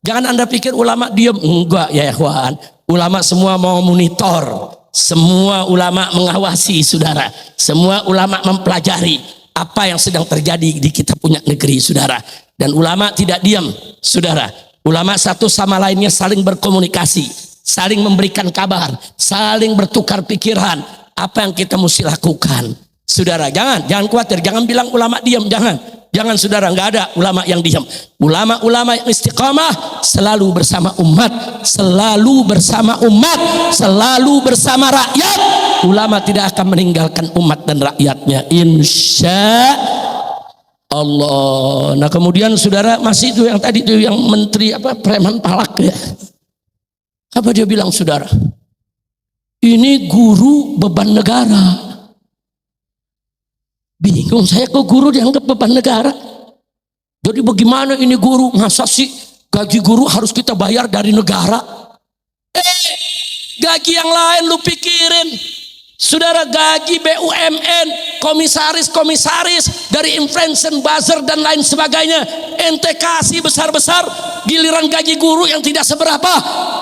Anda pikir ulama diam, enggak ya ikhwan. Ulama semua mau monitor, semua ulama mengawasi, saudara. Semua ulama mempelajari. apa yang sedang terjadi di kita punya negeri, saudara. Dan ulama tidak diam, saudara. Ulama satu sama lainnya saling berkomunikasi, saling memberikan kabar, saling bertukar pikiran. Apa yang kita mesti lakukan, saudara? Jangan khawatir, jangan bilang ulama diam, jangan saudara, nggak ada ulama yang diam. Ulama-ulama yang istiqamah selalu bersama umat, selalu bersama rakyat. Ulama tidak akan meninggalkan umat dan rakyatnya, insya Allah. Nah kemudian saudara, masih itu yang tadi itu yang menteri preman palak ya. Apa dia bilang, saudara? Ini guru beban negara. Bingung saya, kok guru dianggap beban negara? Jadi bagaimana ini guru? Masa sih gaji guru harus kita bayar dari negara? Gaji yang lain lu pikirin. Saudara, gaji BUMN, komisaris dari influencer, buzzer dan lain sebagainya, ente kasih besar-besar, giliran gaji guru yang tidak seberapa,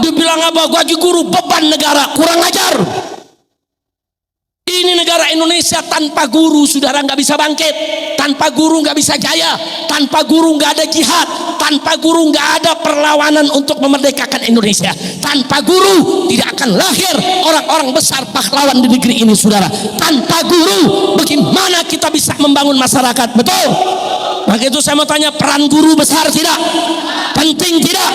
dibilang apa? Gaji guru beban negara, kurang ajar. Ini negara Indonesia, tanpa guru saudara nggak bisa bangkit, tanpa guru nggak bisa jaya, tanpa guru nggak ada jihad, tanpa guru nggak ada perlawanan untuk memerdekakan Indonesia. Tanpa guru tidak akan lahir orang-orang besar pahlawan di negeri ini, saudara. Tanpa guru bagaimana kita bisa membangun masyarakat? Betul? Maka itu saya mau tanya, peran guru besar tidak? Penting tidak?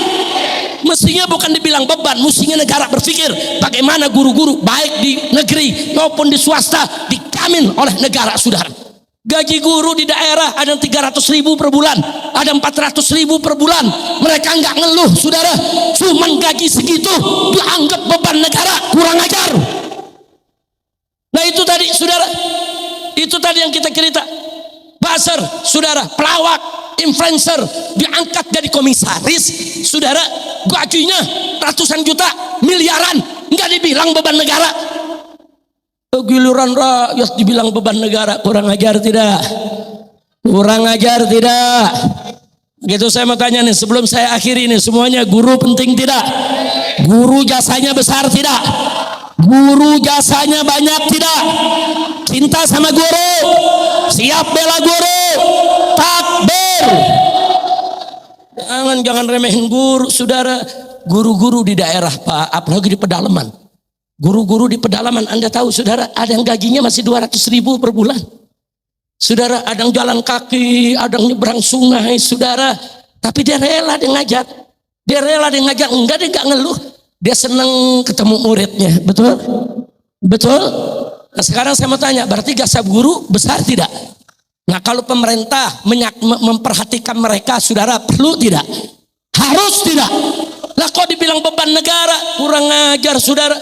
Mestinya bukan dibilang beban, mestinya negara berpikir bagaimana guru-guru baik di negeri maupun di swasta dijamin oleh negara, saudara. Gaji guru di daerah ada 300.000 per bulan, ada 400.000 per bulan. Mereka nggak ngeluh, saudara. Cuman gaji segitu dianggap beban negara, kurang ajar. Nah itu tadi, saudara. Itu tadi yang kita cerita. Buzzer, saudara, pelawak, influencer diangkat jadi komisaris, saudara, gajinya ratusan juta, miliaran, nggak dibilang beban negara. Giliran rakyat dibilang beban negara, kurang ajar tidak? Kurang ajar tidak? Gitu saya mau tanya nih, sebelum saya akhiri nih semuanya, guru penting tidak? Guru jasanya besar tidak? Guru jasanya banyak tidak? Cinta sama guru, siap bela guru, takbir. Jangan remehin guru, saudara. Guru-guru di daerah, Pak, apalagi di pedalaman. Guru-guru di pedalaman, Anda tahu, saudara, ada yang gajinya masih 200.000 per bulan. Saudara, ada yang jalan kaki, ada yang nyebrang sungai, saudara. Tapi dia rela dia ngajar. Dia rela dia ngajar, enggak, dia enggak ngeluh. Dia senang ketemu muridnya, betul? Betul? Nah, sekarang saya mau tanya, berarti jasa guru besar tidak? Nah, kalau pemerintah memperhatikan mereka, saudara, perlu tidak? Harus tidak? Lah kok dibilang beban negara? Kurang ajar, saudara.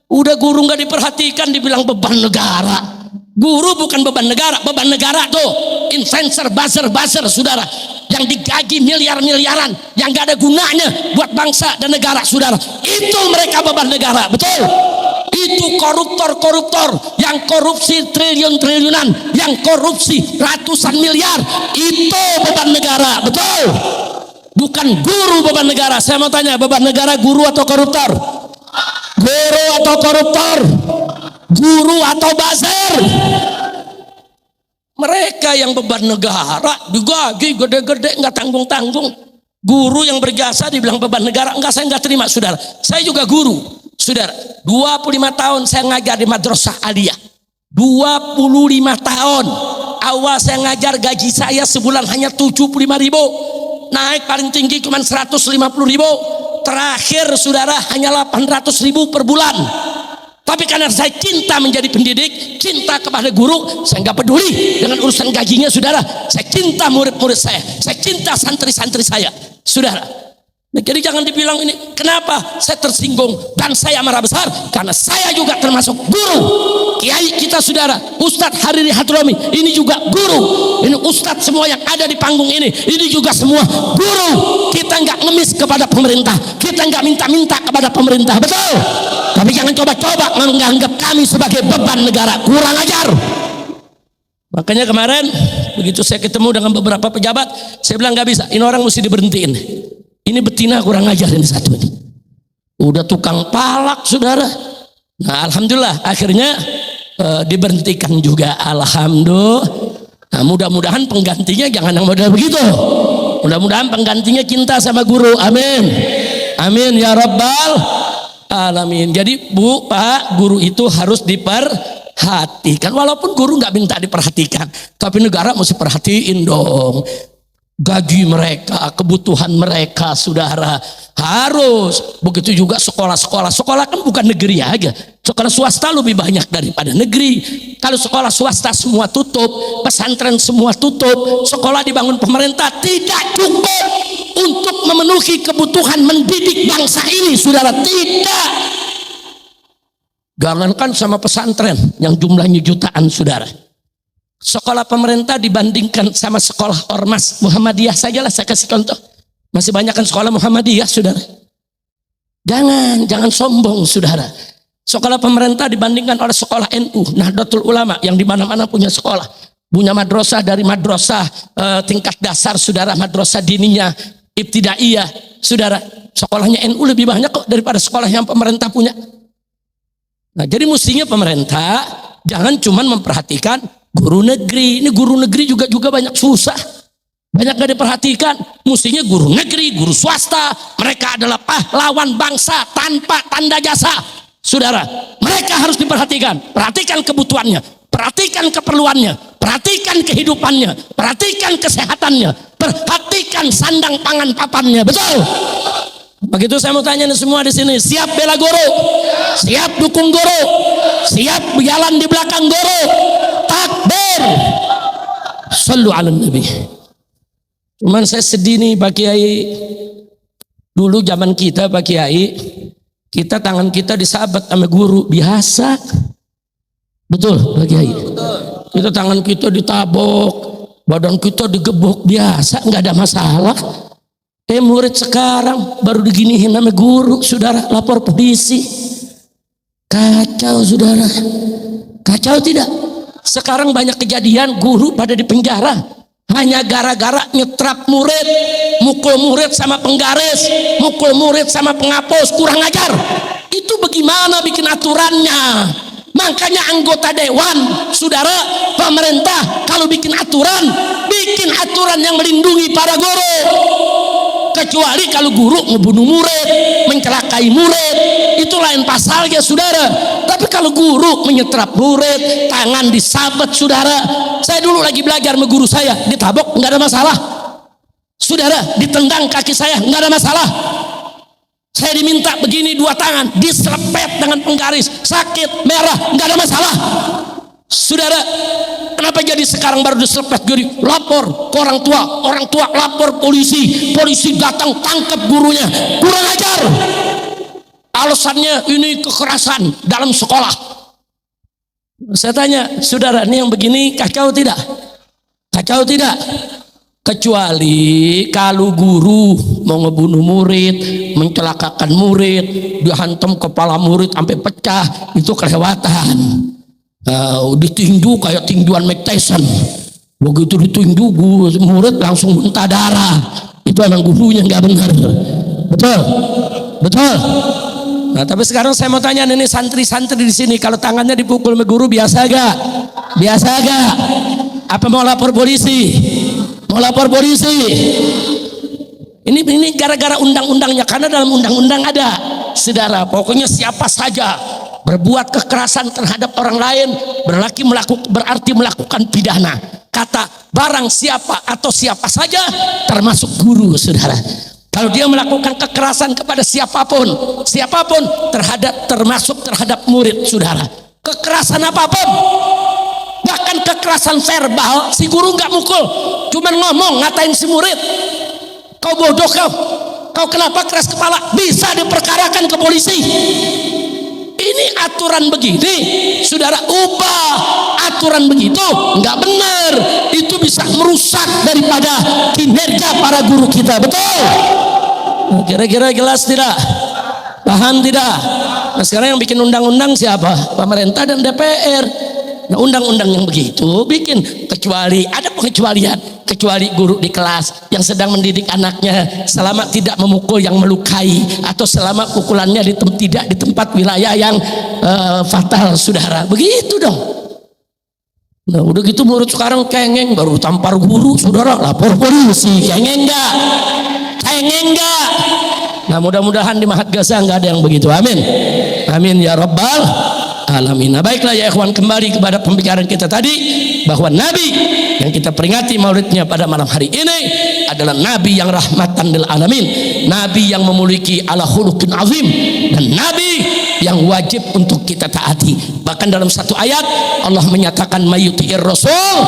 Udah guru nggak diperhatikan dibilang beban negara. Guru bukan beban negara tuh influencer, buzzer, saudara, yang digaji miliaran, yang nggak ada gunanya buat bangsa dan negara, saudara. Itu mereka beban negara, betul? Itu koruptor yang korupsi triliunan, yang korupsi ratusan miliar, itu beban negara, betul? Bukan guru beban negara. Saya mau tanya, beban negara guru atau koruptor? Guru atau koruptor? Guru atau buzzer? Mereka yang beban negara, digaji gede-gede, nggak tanggung-tanggung. Guru yang berjasa dibilang beban negara, enggak, saya nggak terima, saudara. Saya juga guru, saudara. 25 tahun saya ngajar di Madrasah Aliyah. 25 tahun. Awal saya ngajar gaji saya sebulan hanya 75.000. Naik paling tinggi cuma 150.000. Terakhir, saudara, hanya 800.000 per bulan. Tapi karena saya cinta menjadi pendidik, cinta kepada guru, saya nggak peduli dengan urusan gajinya, saudara. Saya cinta murid-murid saya cinta santri-santri saya, saudara. Nah, jadi jangan dibilang ini, kenapa saya tersinggung dan saya marah besar? Karena saya juga termasuk guru. Kiai kita, saudara, Ustadz Hariri Hadromi, ini juga guru. Ini Ustadz semua yang ada di panggung ini juga semua guru. Kita nggak ngemis kepada pemerintah, kita nggak minta-minta kepada pemerintah, betul? Tapi jangan coba-coba menganggap kami sebagai beban negara, kurang ajar. Makanya kemarin begitu saya ketemu dengan beberapa pejabat, saya bilang nggak bisa, ini orang mesti diberhentiin. Ini betina kurang ajar ini satu ini. Udah tukang palak, saudara. Nah, alhamdulillah akhirnya diberhentikan juga. Nah, mudah-mudahan penggantinya jangan yang model begitu. Mudah-mudahan penggantinya cinta sama guru. Amin. Amin ya rabbal alamin. Jadi Bu, Pak, guru itu harus diperhatikan. Walaupun guru nggak minta diperhatikan, tapi negara mesti perhatiin dong. Gaji mereka, kebutuhan mereka, saudara, harus. Begitu juga sekolah-sekolah. Sekolah kan bukan negeri aja. Sekolah swasta lebih banyak daripada negeri. Kalau sekolah swasta semua tutup, pesantren semua tutup, sekolah dibangun pemerintah, tidak cukup untuk memenuhi kebutuhan mendidik bangsa ini, saudara. Tidak. Jangankan sama pesantren yang jumlahnya jutaan, saudara. Sekolah pemerintah dibandingkan sama sekolah ormas Muhammadiyah sajalah, saya kasih contoh. Masih banyak kan sekolah Muhammadiyah, saudara. Jangan sombong, saudara. Sekolah pemerintah dibandingkan oleh sekolah NU, Nahdlatul Ulama, yang di mana-mana punya sekolah, punya madrasah, dari madrasah tingkat dasar, saudara, madrasah diniyah, ibtidaiyah, saudara. Sekolahnya NU lebih banyak kok daripada sekolah yang pemerintah punya. Nah, jadi mestinya pemerintah jangan cuma memperhatikan guru negeri. Ini guru negeri juga banyak susah, banyak gak diperhatikan. Mestinya guru negeri, guru swasta, mereka adalah pahlawan bangsa tanpa tanda jasa, saudara. Mereka harus diperhatikan. Perhatikan kebutuhannya, perhatikan keperluannya, perhatikan kehidupannya, perhatikan kesehatannya, perhatikan sandang pangan papannya. Betul? Begitu saya mau tanya nih semua di sini, siap bela guru? Siap dukung guru? Siap berjalan di belakang guru? Takbir. Sallu ala Nabi. Cuman saya sedih nih Pak Kiai. Dulu zaman kita Pak Kiai, kita tangan kita disabat sama guru biasa. Betul Pak Kiai? Kita tangan kita ditabok, badan kita digebuk biasa, nggak ada masalah. Murid sekarang baru diginihin nama guru, saudara, lapor polisi. Kacau, saudara. Kacau tidak? Sekarang banyak kejadian guru pada di penjara hanya gara-gara nyetrap murid, mukul murid sama penggaris, mukul murid sama penghapus, kurang ajar. Itu bagaimana bikin aturannya? Makanya anggota dewan, saudara, pemerintah kalau bikin aturan yang melindungi para guru. Kecuali kalau guru ngebunuh murid, mencelakai murid, itu lain pasalnya, saudara. Tapi kalau guru menyetrap murid, tangan disabet, saudara. Saya dulu lagi belajar sama guru saya, ditabok nggak ada masalah, saudara. Ditendang kaki saya nggak ada masalah. Saya diminta begini dua tangan, diselepet dengan penggaris, sakit, merah, nggak ada masalah, saudara. Kenapa jadi sekarang baru diselepet gini? Lapor ke orang tua lapor polisi datang tangkap gurunya, kurang ajar. Alasannya ini kekerasan dalam sekolah. Saya tanya, saudara, ini yang begini kacau tidak? Kacau tidak? Kecuali kalau guru mau ngebunuh murid, mencelakakan murid, dihantam kepala murid sampai pecah, itu kelewatan. Ditinju kayak tinjuan Mike Tyson. Begitu ditinju murid langsung muntah darah. Itu emang gurunya nggak benar. Betul? Betul? Nah, tapi sekarang saya mau tanya ini santri-santri di sini, kalau tangannya dipukul sama guru biasa gak? Biasa gak? Apa mau lapor polisi? Mau lapor polisi? Ini gara-gara undang-undangnya, karena dalam undang-undang ada, saudara, pokoknya siapa saja berbuat kekerasan terhadap orang lain berarti melakukan pidana. Kata barang siapa atau siapa saja, termasuk guru, saudara. Kalau dia melakukan kekerasan kepada siapapun termasuk terhadap murid, saudara. Kekerasan apapun, bahkan kekerasan verbal, si guru nggak mukul, cuman ngomong ngatain si murid, kau bodoh kau kenapa keras kepala, bisa diperkarakan ke polisi. Ini aturan begini, saudara, ubah aturan begitu nggak benar. Itu bisa merusak daripada kinerja para guru kita. Betul? Kira-kira jelas tidak? Paham tidak? Nah, sekarang yang bikin undang-undang siapa? Pemerintah dan DPR. Nah, undang-undang yang begitu bikin kecuali, ada pengecualian, kecuali guru di kelas yang sedang mendidik anaknya selama tidak memukul yang melukai, atau selama pukulannya tidak di tempat wilayah yang fatal, saudara. Begitu dong. Nah udah gitu murid sekarang kengeng, baru tampar guru, saudara lapor polisi, kengeng enggak? Kengeng enggak? Nah mudah-mudahan di Mahat Gaza enggak ada yang begitu, amin. Amin ya rabbal alamin. Nah baiklah ya ikhwan, kembali kepada pembicaraan kita tadi, bahwa Nabi yang kita peringati maulidnya pada malam hari ini adalah Nabi yang rahmatan lil alamin, Nabi yang memiliki ala khuluqin azim, dan Nabi yang wajib untuk kita taati. Bahkan dalam satu ayat Allah menyatakan mayyuti'ir rasul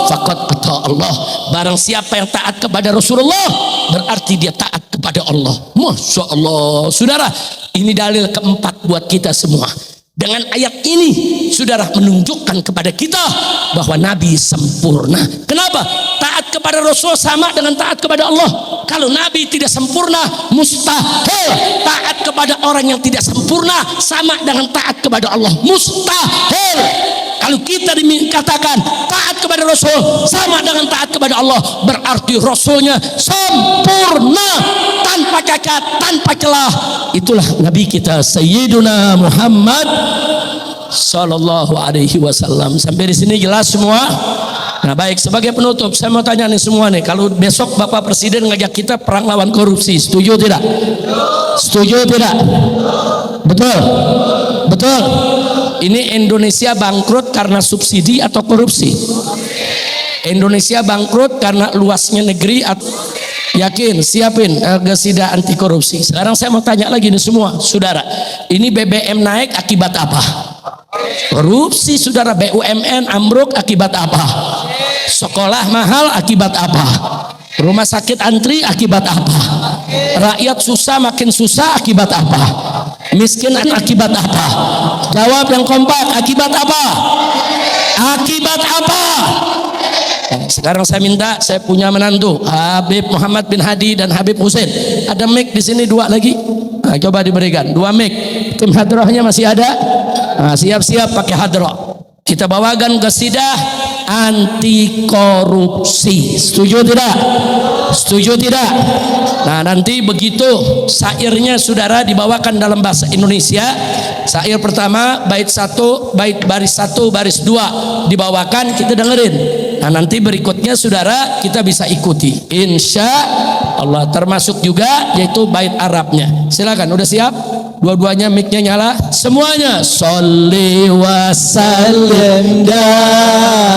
faqad ata Allah. Barang siapa yang taat kepada Rasulullah berarti dia taat kepada Allah. Masya Allah. Saudara, ini dalil keempat buat kita semua. Dengan ayat ini saudara menunjukkan kepada kita bahwa Nabi sempurna. Kenapa? Taat kepada Rasul sama dengan taat kepada Allah. Kalau Nabi tidak sempurna, mustahil. Taat kepada orang yang tidak sempurna sama dengan taat kepada Allah. Mustahil. Kalau kita dikatakan taat kepada Rasul sama dengan taat kepada Allah, berarti Rasulnya sempurna, tanpa cacat, tanpa celah. Itulah Nabi kita Sayyiduna Muhammad Sallallahu Alaihi Wasallam. Sampai di sini jelas semua. Nah baik, sebagai penutup saya mau tanya nih semua nih, kalau besok Bapak Presiden ngajak kita perang lawan korupsi, setuju tidak? Setuju tidak? Betul? Betul? Ini Indonesia bangkrut karena subsidi atau korupsi? Indonesia bangkrut karena luasnya negeri atau yakin siapin gesida anti korupsi? Sekarang saya mau tanya lagi nih semua saudara, ini BBM naik akibat apa? Korupsi saudara. BUMN ambruk akibat apa? Sekolah mahal akibat apa? Rumah sakit antri akibat apa? Rakyat susah makin susah akibat apa? Miskin akibat apa? Jawab yang kompak, akibat apa? Akibat apa? Sekarang saya minta, saya punya menantu Habib Muhammad bin Hadi dan Habib Hussein. Ada mic di sini dua lagi. Nah, coba diberikan 2 mic. Tim hadrohnya masih ada. Nah, siap-siap pakai hadroh. Kita bawakan qasidah anti korupsi. Setuju tidak? Setuju tidak? Nah nanti begitu syairnya saudara dibawakan dalam bahasa Indonesia. Syair pertama bait 1, bait baris 1, baris 2 dibawakan, kita dengerin. Nah nanti berikutnya saudara kita bisa ikuti insya Allah, termasuk juga yaitu bait Arabnya. Silakan, udah siap? Dua-duanya mic-nya nyala semuanya. Sholli wa sallim daiman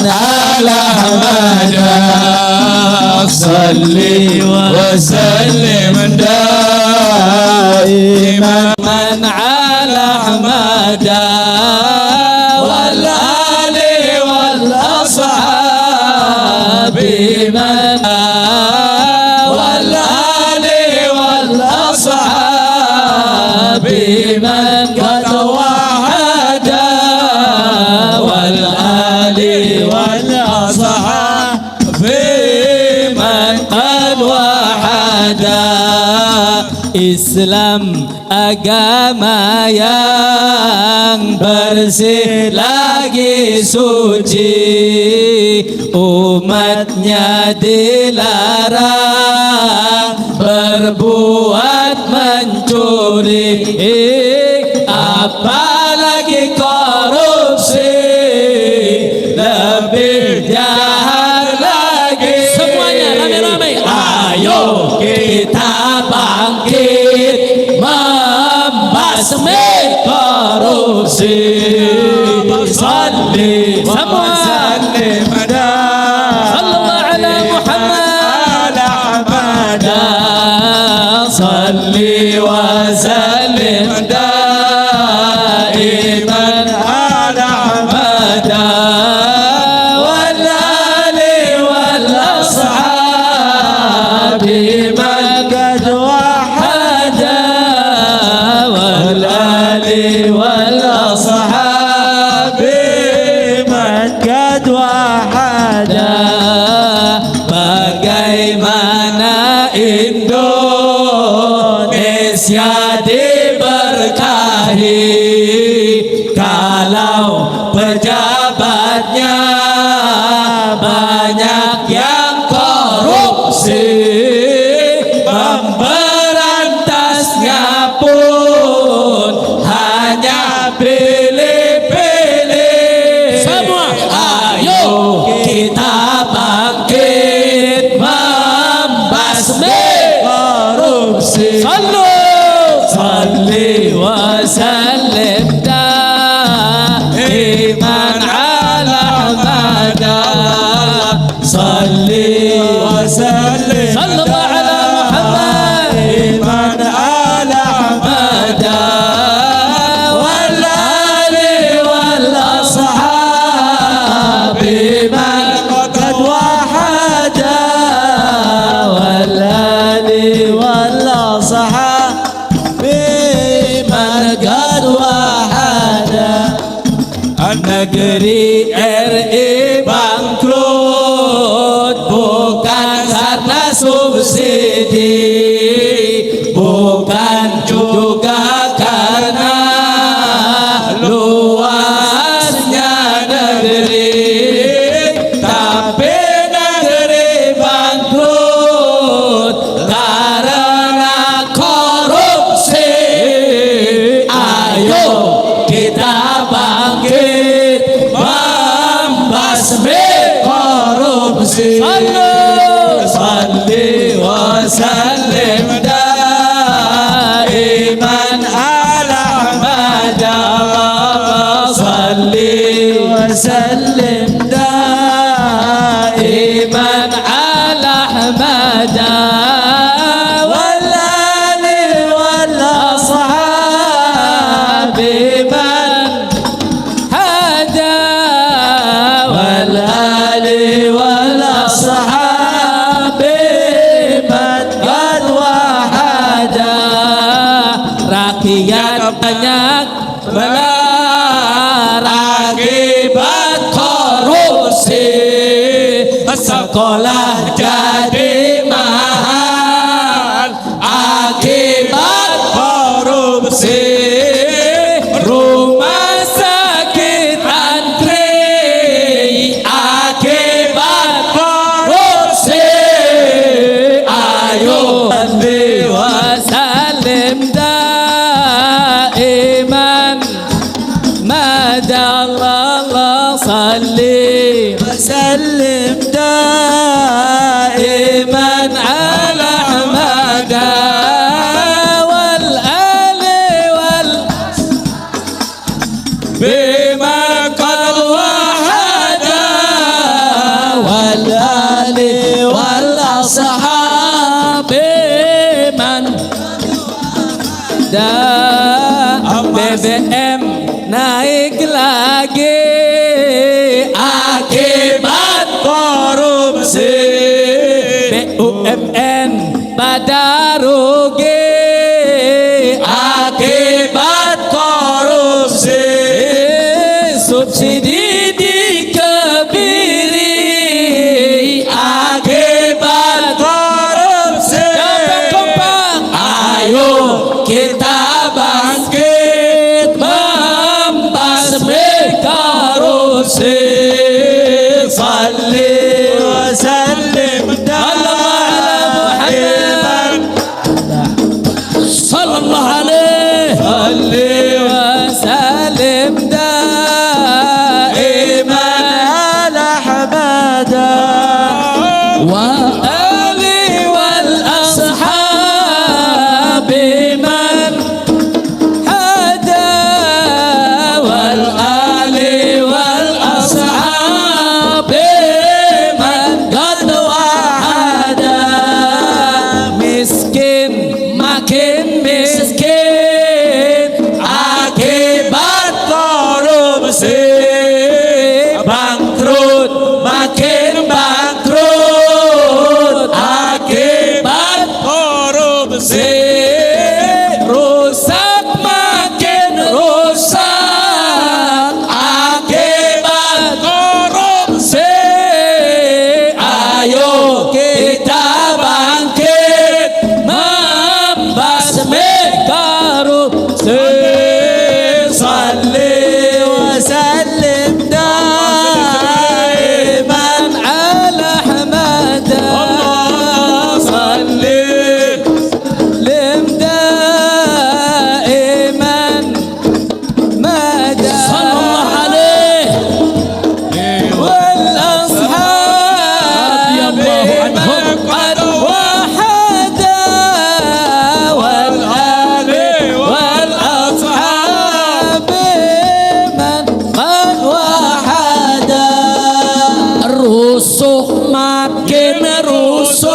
ala Ahmada, sholli wa sallim daiman ala Ahmada wal ali wal ashabi man wal ali wal ashabi man qad wahada wal ali wal ashabi man qad wahada. Islam agama yang bersih lagi suci, umatnya dilarang berbuat mencuri, apalagi korupsi, lebih jahat lagi. Semuanya rame-rame, ayo kita bangkit membasmi korupsi. Salli wa sallim sallallahu ala Muhammad ala Ahmad, salli wa sallim daiman ala Ahmad wal ali wal ashabi man qad wahada wal ali wal ashabi man qad wahada. Bagaimana Indonesia diberkahi kalau pejabatnya banyak yang korupsi, memberantasnya pun hanya pilih-pilih. وسلم صلى الله على محمد دائما على أحمد والآل والأصحاب من قد وحد والآل والأصحاب من قد وحد negeri RI bangkrut bukan karena subsidi, bukan juga karena luasnya negeri, tapi negeri bangkrut karena korupsi. Ayo kita bangkit membasmi korupsi. Salli wa sallim daiman ala Ahmad. Salli wa sallim daiman ala Ahmad wal ali wal ashab man hada wal ali wal ashab man qad wahada. Rakyat banyak benar akibat korupsi, sekolah jadi mahal akibat korupsi, rumah sakit antri akibat korupsi. Ayo salli wa sallim daiman madallah. Salli wa sallim daiman ala Ahmad wal ali wal bima qad wahada wal ali wal ashab man da. BBM naik lagi akibat korupsi, BUMN pada rugi akibat korupsi, subsidi dikebiri akibat korupsi. Ayo kita bangkit membasmi korupsi. Salli wa sallim daiman sallallahu alaihi. Salli wa sallim daiman ala Ahmad wa ali wal ashab man hada wal ali wal ashab man qad wahada. Miskin makin miskin akibat korupsi, bangkrut makin bangkrut akibat korupsi, rusak makin rusak akibat korupsi. Ayo kita bangkit membasmi korupsi. Salli wa sallim daiman ala Ahmad. Salli lim daiman mada sallallahu alaihi wal ashab man qad wahada wal ali wal ashab man qad wahada. Rusuh makin rusuh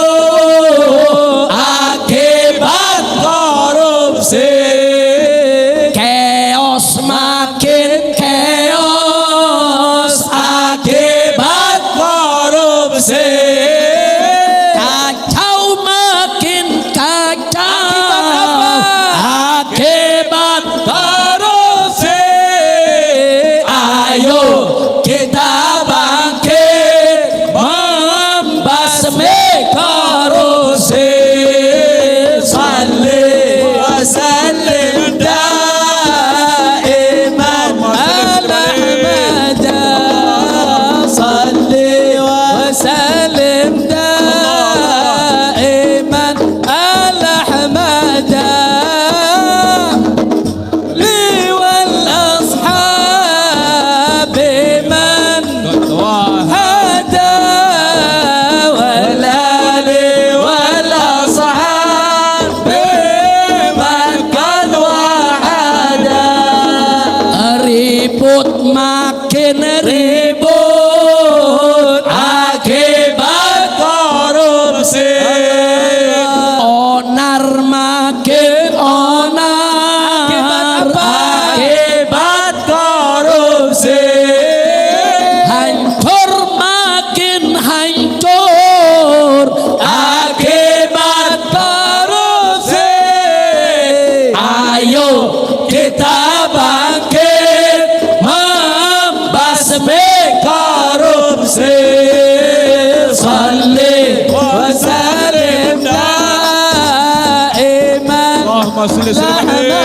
صل وسلم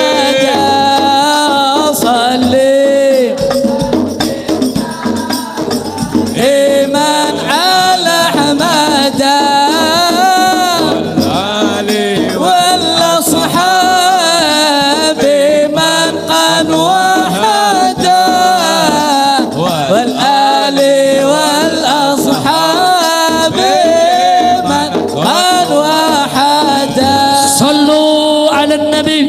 صلي إيمان على حماده والأصحاب من قد وحده والآل والأصحاب من قد وحده صلوا على النبي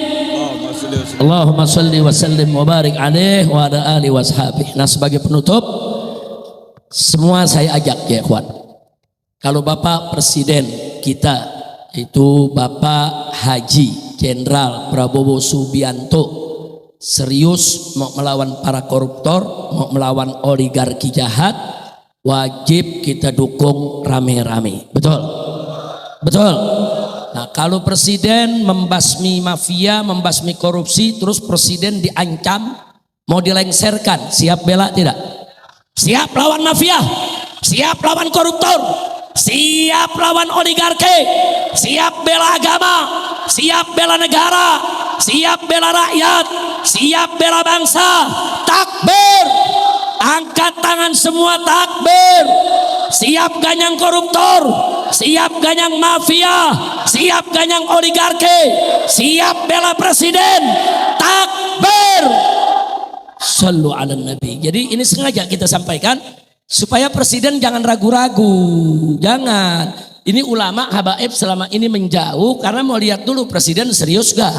Allahumma salli wa sallim wa barik alaih wa ala alihi wa ashabih. Nah, sebagai penutup, semua saya ajak ya ikhwan, kalau Bapak Presiden kita itu Bapak Haji Jenderal Prabowo Subianto serius mau melawan para koruptor, mau melawan oligarki jahat, wajib kita dukung rame-rame. Betul? Betul? Nah, kalau presiden membasmi mafia, membasmi korupsi, terus presiden diancam mau dilengserkan, siap bela tidak? Siap lawan mafia, siap lawan koruptor, siap lawan oligarki, siap bela agama, siap bela negara, siap bela rakyat, siap bela bangsa. Takbir, angkat tangan semua, takbir. Siap ganyang koruptor, siap ganyang mafia, siap ganyang oligarki, siap bela presiden. Takbir. Sallu ala nabi. Jadi ini sengaja kita sampaikan supaya presiden jangan ragu-ragu. Jangan. Ini ulama habaib selama ini menjauh karena mau lihat dulu presiden serius gak.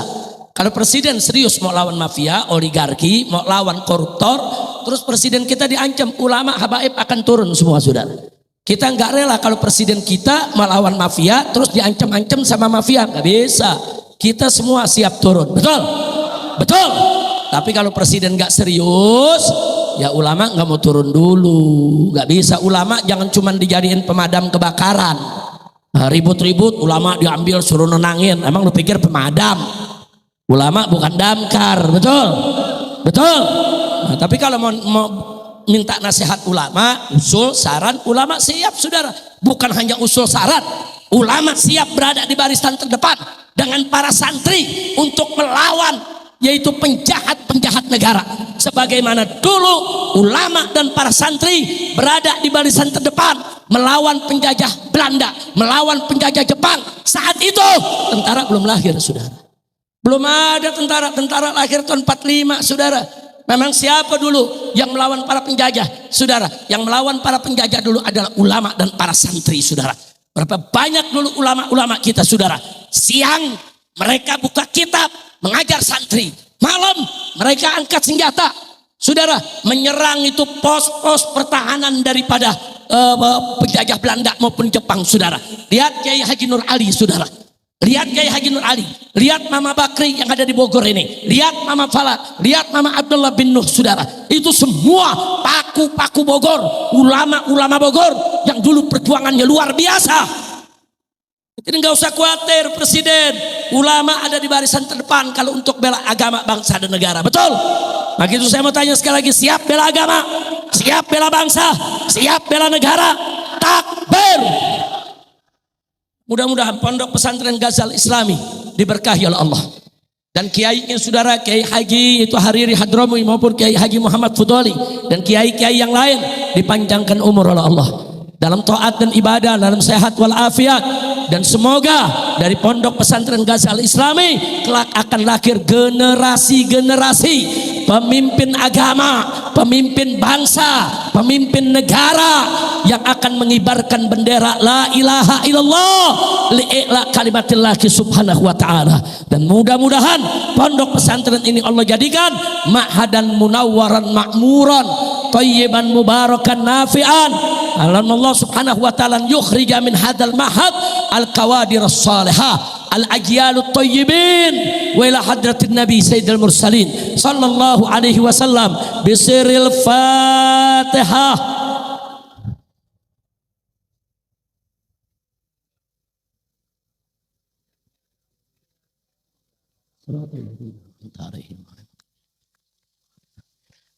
Kalau presiden serius mau lawan mafia, oligarki, mau lawan koruptor, terus presiden kita diancam, ulama habaib akan turun semua, saudara. Kita nggak rela kalau presiden kita melawan mafia terus diancam-ancam sama mafia, nggak bisa. Kita semua siap turun, betul, betul. Tapi kalau presiden nggak serius, ya ulama nggak mau turun dulu, nggak bisa. Ulama jangan cuma dijadiin pemadam kebakaran, ribut-ribut ulama diambil suruh nenangin. Emang lu pikir pemadam? Ulama bukan damkar, betul, betul. Nah, tapi kalau mau minta nasihat ulama, usul, saran, ulama siap, saudara. Bukan hanya usul saran, ulama siap berada di barisan terdepan dengan para santri untuk melawan yaitu penjahat-penjahat negara. Sebagaimana dulu ulama dan para santri berada di barisan terdepan melawan penjajah Belanda, melawan penjajah Jepang. Saat itu tentara belum lahir, saudara. Belum ada tentara lahir tahun 45, saudara. Memang siapa dulu yang melawan para penjajah, saudara? Yang melawan para penjajah dulu adalah ulama dan para santri, saudara. Berapa banyak dulu ulama-ulama kita, saudara. Siang mereka buka kitab mengajar santri, malam mereka angkat senjata, saudara, menyerang itu pos-pos pertahanan daripada penjajah Belanda maupun Jepang, saudara. Lihat Kiai Haji Nur Ali, saudara. Lihat Kiai Haji Nur Ali, lihat Mama Bakri yang ada di Bogor ini, lihat Mama Fala, lihat Mama Abdullah bin Nuh, saudara. Itu semua paku-paku Bogor, ulama-ulama Bogor yang dulu perjuangannya luar biasa. Jadi nggak usah khawatir presiden, ulama ada di barisan terdepan kalau untuk bela agama, bangsa dan negara, betul? Maka itu saya mau tanya sekali lagi, siap bela agama, siap bela bangsa, siap bela negara, takbir. Mudah-mudahan pondok pesantren Ghazal Islami diberkahi oleh Allah. Dan kiainya saudara, Kiai Haji itu Hariri Hadromi maupun Kiai Haji Muhammad Fudoli dan kiai-kiai yang lain dipanjangkan umur oleh Allah dalam taat dan ibadah, dalam sehat walafiat. Dan semoga dari pondok pesantren Ghazal Islami kelak akan lahir generasi-generasi pemimpin agama, pemimpin bangsa, pemimpin negara yang akan mengibarkan bendera la ilaha illallah li'ila kalimatillahi subhanahu wa ta'ala. Dan mudah-mudahan pondok pesantren ini Allah jadikan ma'hadan munawwaran ma'muran tayyiban mubarakan nafi'an. Allah subhanahu wa ta'ala yukhrija min hadal mahad al-kawadir as-salihah al-ajyalut tayyibin wa ila hadratin nabi sayyidil mursalin sallallahu alaihi wasallam bisiril fatihah.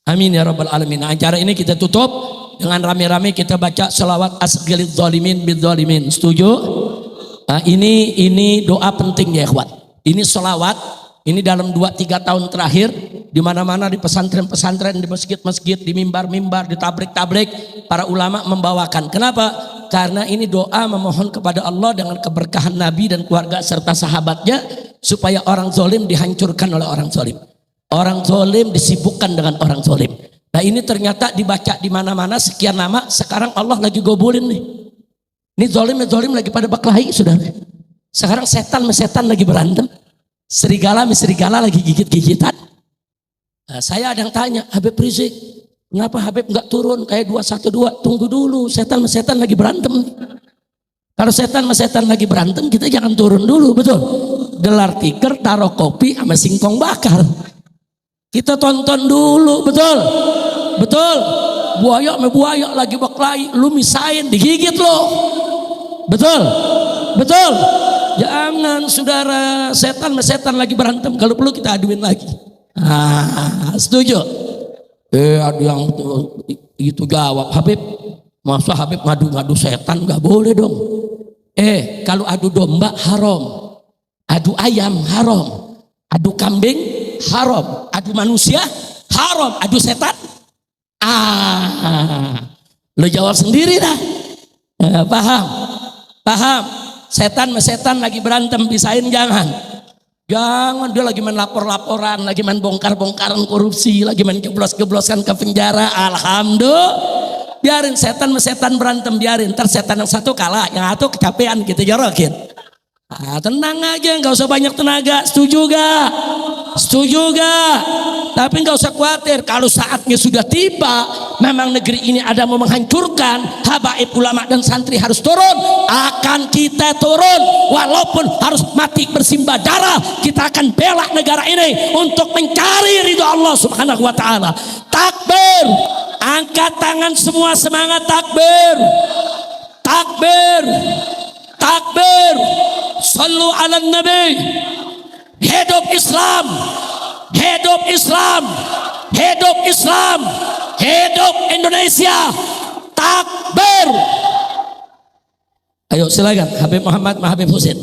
Amin ya rabbal alamin. Nah, acara ini kita tutup dengan rame-rame kita baca selawat asghilidz zalimin bidzalimin. Setuju? Nah, ini doa penting ya ikhwan. Ini selawat Ini dalam 2-3 tahun terakhir, di mana-mana di pesantren-pesantren, di masjid-masjid, di mimbar-mimbar, di tablik-tablik, para ulama membawakan. Kenapa? Karena ini doa memohon kepada Allah dengan keberkahan Nabi dan keluarga serta sahabatnya, supaya orang zalim dihancurkan oleh orang zalim. Orang zalim disibukkan dengan orang zalim. Nah ini ternyata dibaca di mana-mana sekian lama, sekarang Allah lagi gobulin nih. Ini zalim lagi pada berkelahi, saudara. Sekarang setan lagi berantem. Serigala lagi gigit-gigitan. Nah, saya ada yang tanya, Habib Rizik, kenapa Habib nggak turun kayak 212? Tunggu dulu, setan lagi berantem. Kalau setan lagi berantem, kita jangan turun dulu, betul? Gelar tikar, taruh kopi sama singkong bakar. Kita tonton dulu, betul? Betul? Buaya sama buaya lagi berkelahi, lu misain, digigit lo. Betul? Betul? Jangan saudara, setan lagi berantem, kalau perlu kita aduin lagi. Setuju? Ada yang itu jawab, Habib, masa Habib ngadu-ngadu setan? Gak boleh dong. Kalau adu domba haram, adu ayam haram, adu kambing haram, adu manusia haram, adu setan. Lo jawab sendiri dah. Paham? Setan lagi berantem, pisahin jangan dia lagi main lapor-laporan, lagi main bongkar-bongkaran korupsi, lagi main geblos-geblosan ke penjara. Alhamdulillah, biarin setan berantem, biarin. Ntar setan yang satu kalah, yang satu kecapean, kita jorokin. Tenang aja, nggak usah banyak tenaga. Setuju gak? Tapi nggak usah khawatir, kalau saatnya sudah tiba, memang negeri ini ada mau menghancurkan, habaib ulama dan santri harus turun. Akan kita turun, walaupun harus mati bersimbah darah, kita akan bela negara ini untuk mencari ridho Allah Subhanahu wa taala. Takbir, angkat tangan semua, semangat takbir. Takbir, sallu ala nabi. Hidup Islam, hidup Indonesia. Takbir. Ayo silakan Habib Muhammad, Habib Husin.